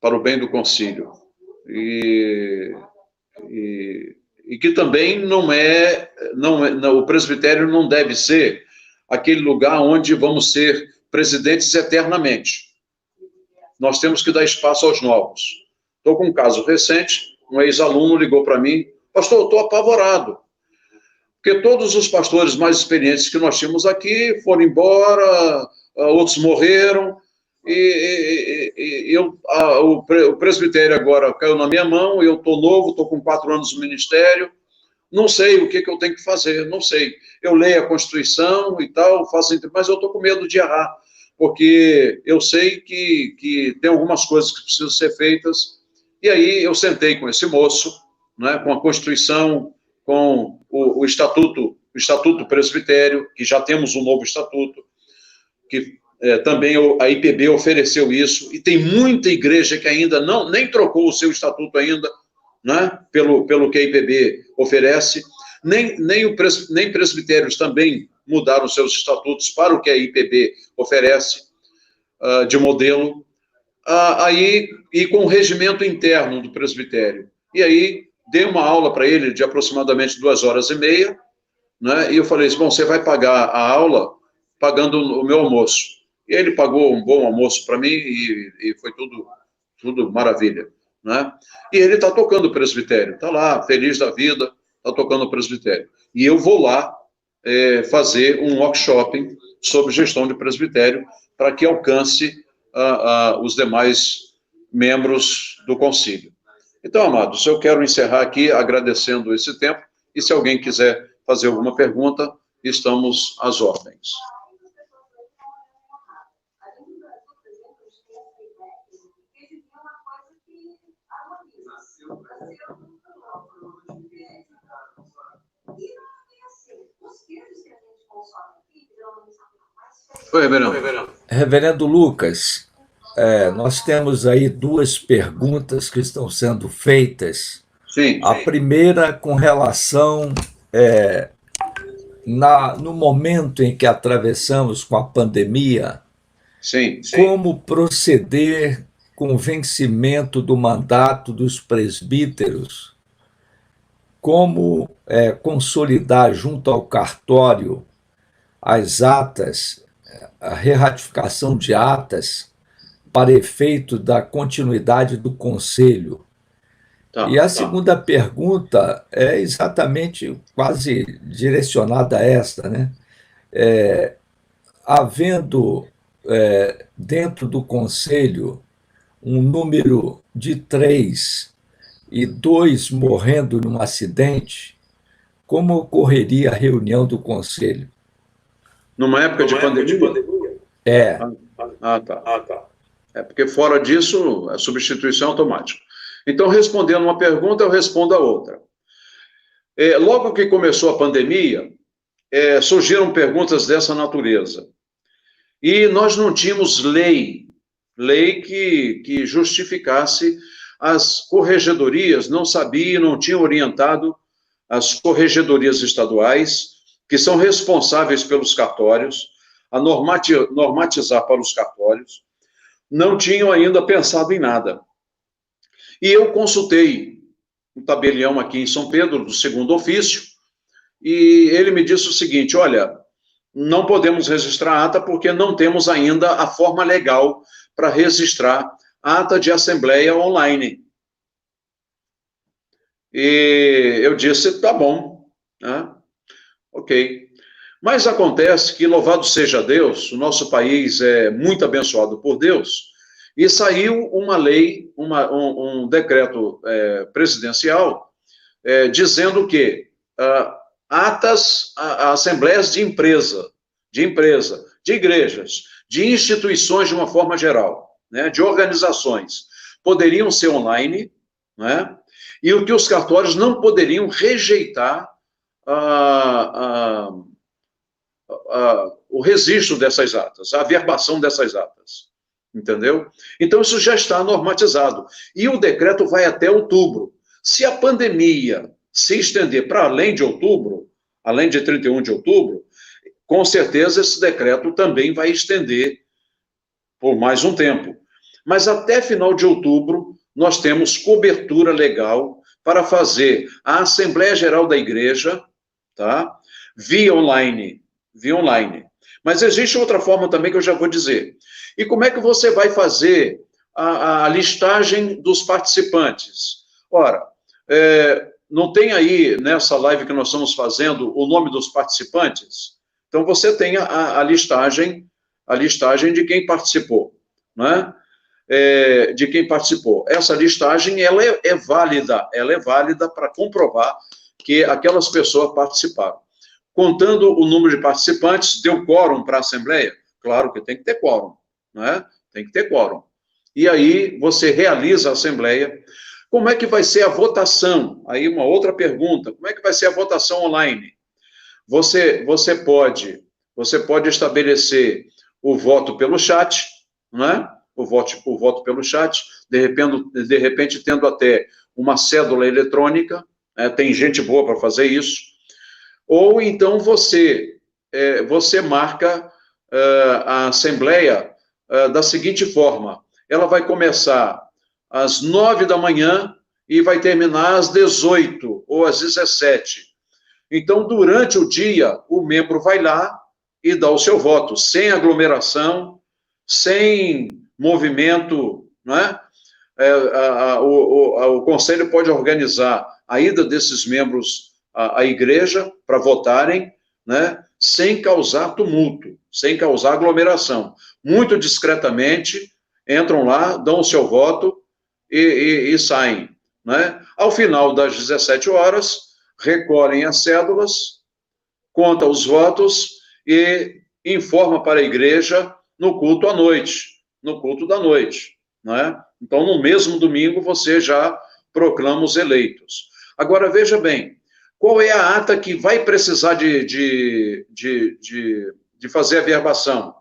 Para o bem do concílio. E que também o presbitério não deve ser aquele lugar onde vamos ser presidentes eternamente. Nós temos que dar espaço aos novos. Estou com um caso recente, um ex-aluno ligou para mim, pastor, eu estou apavorado, porque todos os pastores mais experientes que nós tínhamos aqui foram embora, outros morreram, o presbitério agora caiu na minha mão, eu estou novo, estou com 4 anos no ministério, não sei o que eu tenho que fazer, não sei. Eu leio a Constituição e tal, mas eu estou com medo de errar, porque eu sei que tem algumas coisas que precisam ser feitas. E aí eu sentei com esse moço, né, com a Constituição, com o Estatuto Presbitério, que já temos um novo estatuto, que também a IPB ofereceu isso, e tem muita igreja que ainda nem trocou o seu estatuto ainda, né, pelo que a IPB oferece, nem presbitérios também mudaram seus estatutos para o que a IPB oferece, de modelo, e com o regimento interno do presbitério. E aí, dei uma aula para ele de aproximadamente 2h30, né, e eu falei assim, bom, você vai pagar a aula pagando o meu almoço. E ele pagou um bom almoço para mim e foi tudo maravilha, né? E ele está tocando o presbitério, está lá, feliz da vida, está tocando o presbitério. E eu vou lá fazer um workshop sobre gestão de presbitério para que alcance os demais membros do concílio. Então, amados, eu quero encerrar aqui agradecendo esse tempo e se alguém quiser fazer alguma pergunta, estamos às ordens. Oi, reverendo. Reverendo Lucas, nós temos aí 2 perguntas que estão sendo feitas. Sim. A primeira com relação no momento em que atravessamos com a pandemia, Sim, sim. como proceder com o vencimento do mandato dos presbíteros, como consolidar junto ao cartório as atas, a reratificação de atas para efeito da continuidade do conselho. E a segunda pergunta é exatamente quase direcionada a esta, né? Havendo dentro do conselho um número de 3 e 2 morrendo num acidente, como ocorreria a reunião do conselho? Numa época de pandemia? Tá. É porque fora disso, a substituição é automática. Então, respondendo uma pergunta, eu respondo a outra. Logo que começou a pandemia, surgiram perguntas dessa natureza. E nós não tínhamos lei que justificasse. As corregedorias não sabiam, não tinham orientado as corregedorias estaduais, que são responsáveis pelos cartórios, a normatizar para os cartórios, não tinham ainda pensado em nada. E eu consultei um tabelião aqui em São Pedro, do segundo ofício, e ele me disse o seguinte: olha, não podemos registrar a ata porque não temos ainda a forma legal para registrar a ata de assembleia online. E eu disse, tá bom, né? Ok. Mas acontece que, louvado seja Deus, o nosso país é muito abençoado por Deus, e saiu uma lei, um decreto presidencial, dizendo que atas, assembleias de empresa, de igrejas, de instituições de uma forma geral, né, de organizações, poderiam ser online, né, e o que os cartórios não poderiam rejeitar o registro dessas atas, a averbação dessas atas, entendeu? Então, isso já está normatizado. E o decreto vai até outubro. Se a pandemia se estender para além de outubro, além de 31 de outubro, com certeza esse decreto também vai estender por mais um tempo. Mas até final de outubro, nós temos cobertura legal para fazer a Assembleia Geral da Igreja, tá? Via online. Mas existe outra forma também que eu já vou dizer. E como é que você vai fazer a listagem dos participantes? Ora, não tem aí, nessa live que nós estamos fazendo, o nome dos participantes? Então, você tem a listagem de quem participou, né? De quem participou. Essa listagem, ela é válida para comprovar que aquelas pessoas participaram. Contando o número de participantes, deu quórum para a Assembleia? Claro que tem que ter quórum, né? Tem que ter quórum. E aí, você realiza a Assembleia. Como é que vai ser a votação? Aí, uma outra pergunta. Como é que vai ser a votação online? Você pode estabelecer o voto pelo chat, né? O voto pelo chat, de repente tendo até uma cédula eletrônica, tem gente boa para fazer isso. Ou então você marca a assembleia da seguinte forma: ela vai começar às 9 da manhã e vai terminar às 18 ou às 17. Então, durante o dia, o membro vai lá e dá o seu voto, sem aglomeração, sem movimento, né? O conselho pode organizar a ida desses membros à igreja para votarem, né? Sem causar tumulto, sem causar aglomeração. Muito discretamente, entram lá, dão o seu voto e saem, né? Ao final das 17 horas, recolhem as cédulas, conta os votos e informa para a igreja no culto à noite, no culto da noite, né? Então, no mesmo domingo, você já proclama os eleitos. Agora, veja bem, qual é a ata que vai precisar de fazer a averbação?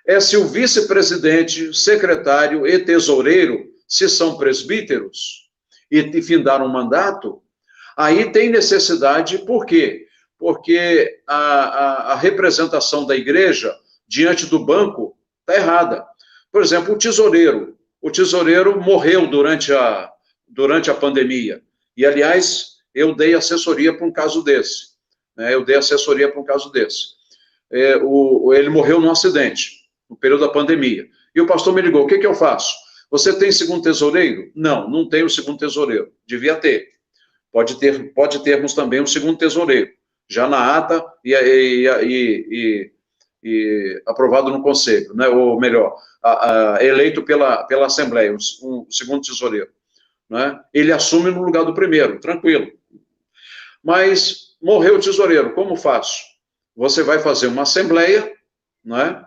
É se o vice-presidente, secretário e tesoureiro, se são presbíteros e findaram um mandato, Aí tem necessidade, por quê? Porque a representação da igreja diante do banco está errada. Por exemplo, o tesoureiro morreu durante a pandemia. E, aliás, eu dei assessoria para um caso desse. Né? Ele morreu num acidente, no período da pandemia. E o pastor me ligou, o que eu faço? Você tem segundo tesoureiro? Não, não tenho segundo tesoureiro. Devia ter. Pode termos também um segundo tesoureiro, já na ata e aprovado no conselho, né? Ou melhor, eleito pela Assembleia, um segundo tesoureiro. Né? Ele assume no lugar do primeiro, tranquilo. Mas morreu o tesoureiro, como faço? Você vai fazer uma assembleia, né?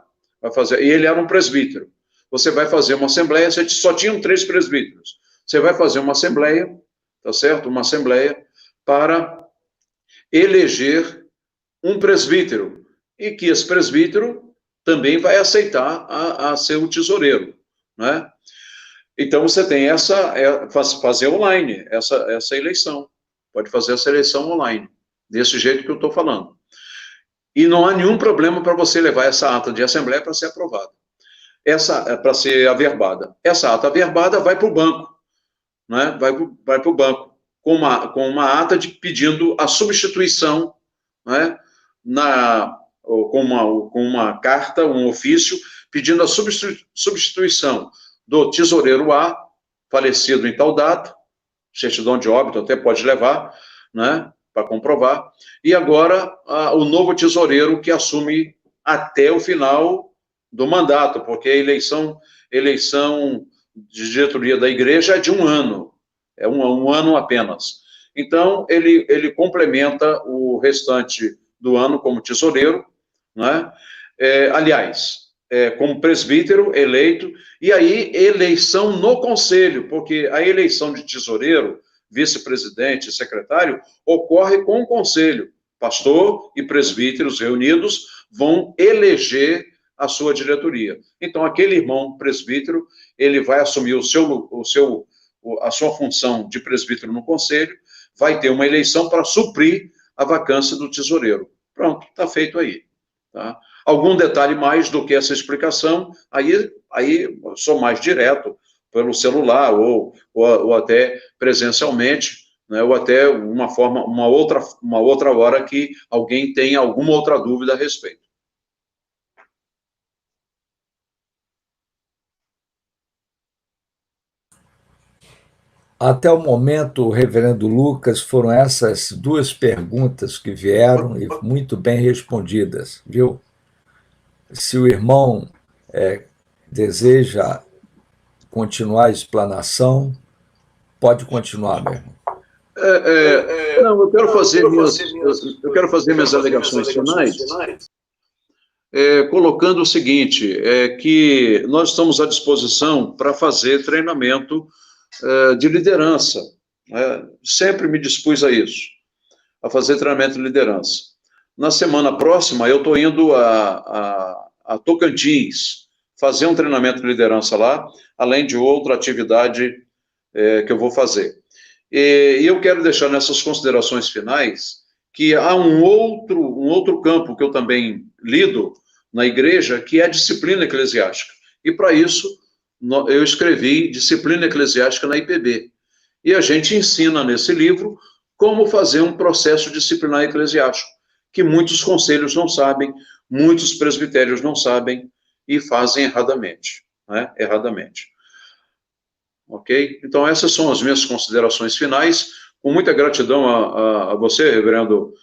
E ele era um presbítero. Você vai fazer uma assembleia, só tinham 3 presbíteros. Você vai fazer uma assembleia, tá certo? Uma assembleia para eleger um presbítero. E que esse presbítero também vai aceitar a ser o tesoureiro, né? Então, você tem fazer online essa eleição. Pode fazer essa eleição online, desse jeito que eu estou falando. E não há nenhum problema para você levar essa ata de assembleia para ser aprovada. Para ser averbada. Essa ata averbada vai para o banco, né? Vai para o banco, com uma ata pedindo a substituição, né? Com uma carta, um ofício, pedindo a substituição do tesoureiro A, falecido em tal data, certidão de óbito até pode levar, né, para comprovar, e agora o novo tesoureiro que assume até o final do mandato, porque a eleição de diretoria da igreja é de 1 ano, é um ano apenas. Então, ele complementa o restante do ano como tesoureiro, né? Como presbítero eleito, e aí eleição no conselho, porque a eleição de tesoureiro, vice-presidente, secretário, ocorre com o conselho. Pastor e presbíteros reunidos vão eleger a sua diretoria. Então, aquele irmão presbítero, ele vai assumir a sua função de presbítero no conselho, vai ter uma eleição para suprir a vacância do tesoureiro. Pronto, está feito aí. Tá? Algum detalhe mais do que essa explicação, aí sou mais direto, pelo celular, ou até presencialmente, né, ou até uma outra hora que alguém tenha alguma outra dúvida a respeito. Até o momento, reverendo Lucas, foram essas 2 perguntas que vieram e muito bem respondidas, viu? Se o irmão deseja continuar a explanação, pode continuar, meu irmão. Não, eu quero fazer minhas alegações finais, colocando o seguinte, que nós estamos à disposição para fazer treinamento de liderança. Sempre me dispus a isso, a fazer treinamento de liderança. Na semana próxima, eu estou indo a Tocantins, fazer um treinamento de liderança lá, além de outra atividade que eu vou fazer. E eu quero deixar nessas considerações finais que há um outro campo que eu também lido na igreja, que é a disciplina eclesiástica. E para isso, eu escrevi Disciplina Eclesiástica na IPB. E a gente ensina nesse livro como fazer um processo disciplinar eclesiástico, que muitos conselhos não sabem, muitos presbitérios não sabem e fazem erradamente, né? Erradamente. Ok? Então, essas são as minhas considerações finais, com muita gratidão a você, reverendo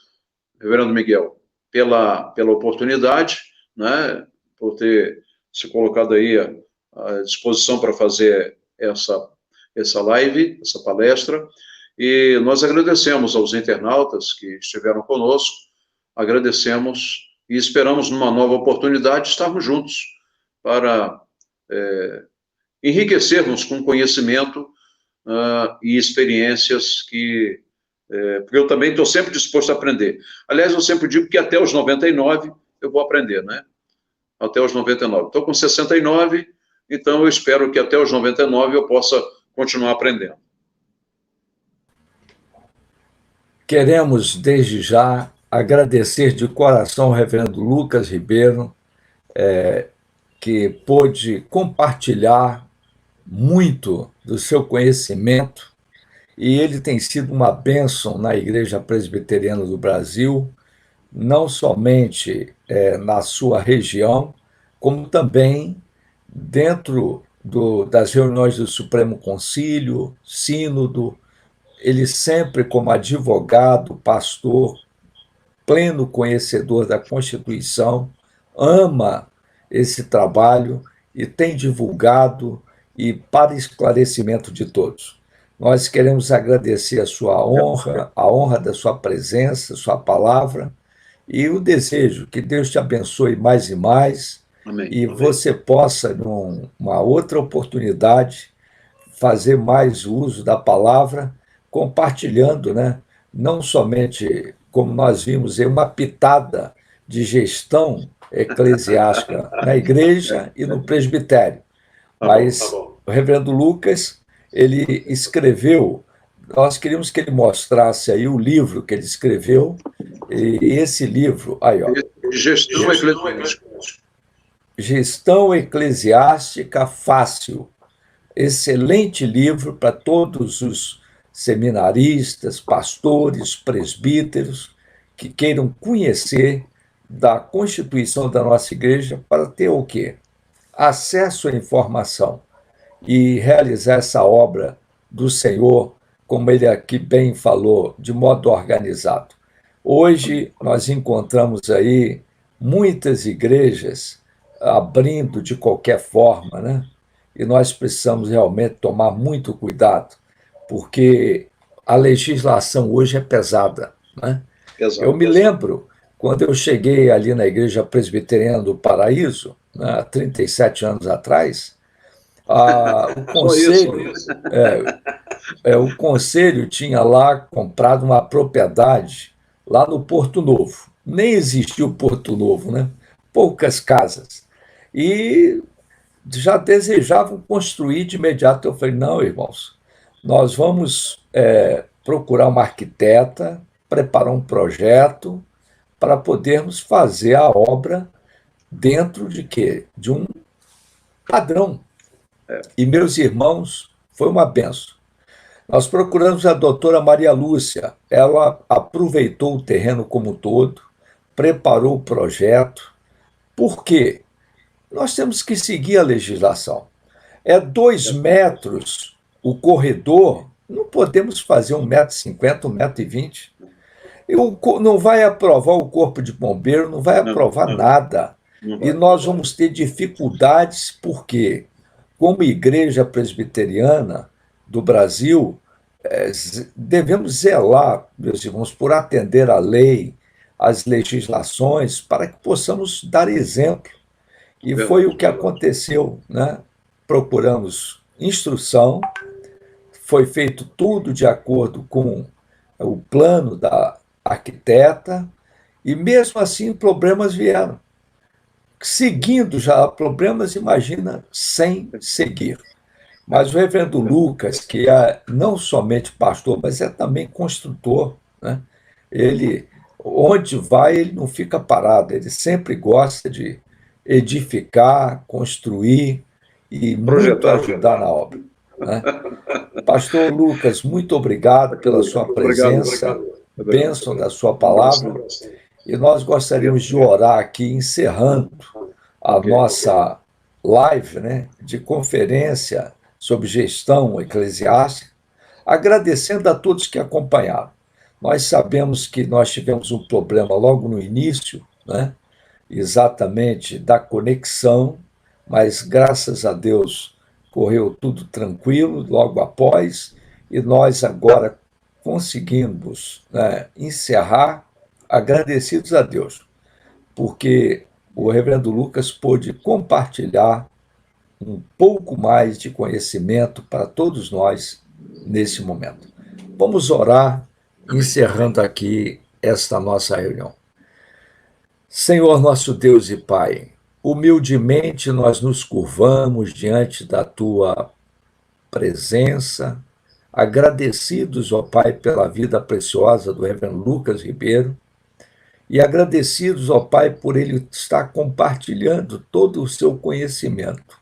Miguel, pela oportunidade, né? Por ter se colocado aí à disposição para fazer essa live, essa palestra, e nós agradecemos aos internautas que estiveram conosco, agradecemos e esperamos numa nova oportunidade estarmos juntos para enriquecermos com conhecimento e experiências porque eu também estou sempre disposto a aprender. Aliás, eu sempre digo que até os 99 eu vou aprender, né? Até os 99. Estou com 69, então eu espero que até os 99 eu possa continuar aprendendo. Queremos, desde já, agradecer de coração ao reverendo Lucas Ribeiro, que pôde compartilhar muito do seu conhecimento, e ele tem sido uma bênção na Igreja Presbiteriana do Brasil, não somente na sua região, como também dentro das reuniões do Supremo Concílio, Sínodo. Ele sempre, como advogado, pastor, pleno conhecedor da Constituição, ama esse trabalho e tem divulgado e para esclarecimento de todos. Nós queremos agradecer a sua honra, a honra da sua presença, sua palavra, e o desejo que Deus te abençoe mais e mais, Amém. e você possa, numa outra oportunidade, fazer mais uso da palavra, compartilhando, né? Não somente, como nós vimos, uma pitada de gestão eclesiástica na igreja e no presbitério, mas o reverendo Lucas, ele escreveu, nós queríamos que ele mostrasse aí o livro que ele escreveu, e esse livro, aí, ó, Gestão Eclesiástica. Gestão Eclesiástica Fácil. Excelente livro para todos os seminaristas, pastores, presbíteros que queiram conhecer da Constituição da nossa igreja para ter o quê? Acesso à informação e realizar essa obra do Senhor, como ele aqui bem falou, de modo organizado. Hoje nós encontramos aí muitas igrejas abrindo de qualquer forma, né? E nós precisamos realmente tomar muito cuidado, porque a legislação hoje é pesada, né? Eu me lembro, quando eu cheguei ali na Igreja Presbiteriana do Paraíso, né, há 37 anos atrás, o conselho tinha lá comprado uma propriedade lá no Porto Novo. Nem existia o Porto Novo, né? Poucas casas. E já desejavam construir de imediato. Eu falei, não, irmãos, nós vamos procurar uma arquiteta, preparar um projeto para podermos fazer a obra dentro de quê? De um padrão. E, meus irmãos, foi uma benção. Nós procuramos a doutora Maria Lúcia, ela aproveitou o terreno como um todo, preparou o projeto. Por quê? Nós temos que seguir a legislação. É 2 metros o corredor, não podemos fazer 1,50 m, 1,20 m. Não vai aprovar o corpo de bombeiro, não vai aprovar nada. E nós vamos ter dificuldades, porque, como igreja presbiteriana do Brasil, devemos zelar, meus irmãos, por atender à lei, às legislações, para que possamos dar exemplo. E foi o que aconteceu, né? Procuramos instrução, foi feito tudo de acordo com o plano da arquiteta, e mesmo assim problemas vieram. Seguindo já problemas, imagina sem seguir. Mas o reverendo Lucas, que é não somente pastor, mas é também construtor, né? Ele, onde vai, ele não fica parado, ele sempre gosta de edificar, construir e muito ajudar na obra, né? Pastor Lucas, muito obrigado pela sua presença, bênção da sua palavra, e nós gostaríamos de orar aqui, encerrando a nossa live, né, de conferência sobre gestão eclesiástica, agradecendo a todos que acompanharam. Nós sabemos que nós tivemos um problema logo no início, né, exatamente da conexão, mas graças a Deus correu tudo tranquilo logo após, e nós agora conseguimos, né, encerrar agradecidos a Deus, porque o reverendo Lucas pôde compartilhar um pouco mais de conhecimento para todos nós nesse momento. Vamos orar, encerrando aqui esta nossa reunião. Senhor nosso Deus e Pai, humildemente nós nos curvamos diante da Tua presença, agradecidos, ó Pai, pela vida preciosa do reverendo Lucas Ribeiro, e agradecidos, ó Pai, por ele estar compartilhando todo o seu conhecimento,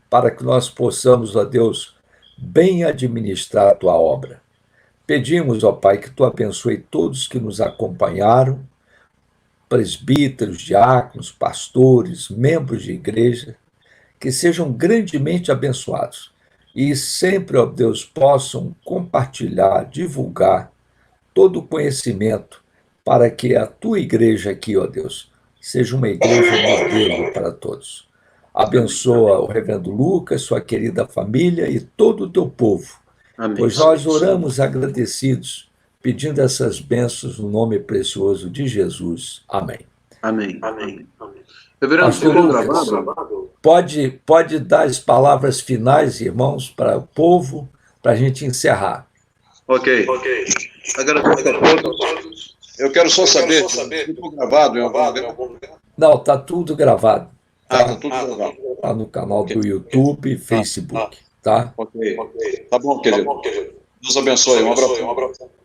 para que nós possamos, ó Deus, bem administrar a tua obra. Pedimos, ó Pai, que tu abençoe todos que nos acompanharam, presbíteros, diáconos, pastores, membros de igreja, que sejam grandemente abençoados e sempre, ó Deus, possam compartilhar, divulgar todo o conhecimento para que a tua igreja aqui, ó Deus, seja uma igreja modelo para todos. Abençoa o reverendo Lucas, sua querida família e todo o teu povo, pois nós oramos agradecidos, pedindo essas bênçãos no nome precioso de Jesus. Amém. Amém. Reverendo, ficou gravado? Pode dar as palavras finais, irmãos, para o povo, para a gente encerrar. Ok. Agradeço a todos. Eu quero só saber, ficou gravado em algum lugar? Não, está tudo gravado. Está tudo gravado. Está no canal do YouTube e Facebook, tá? Ok. Tá bom, querido. Deus abençoe. Um abraço.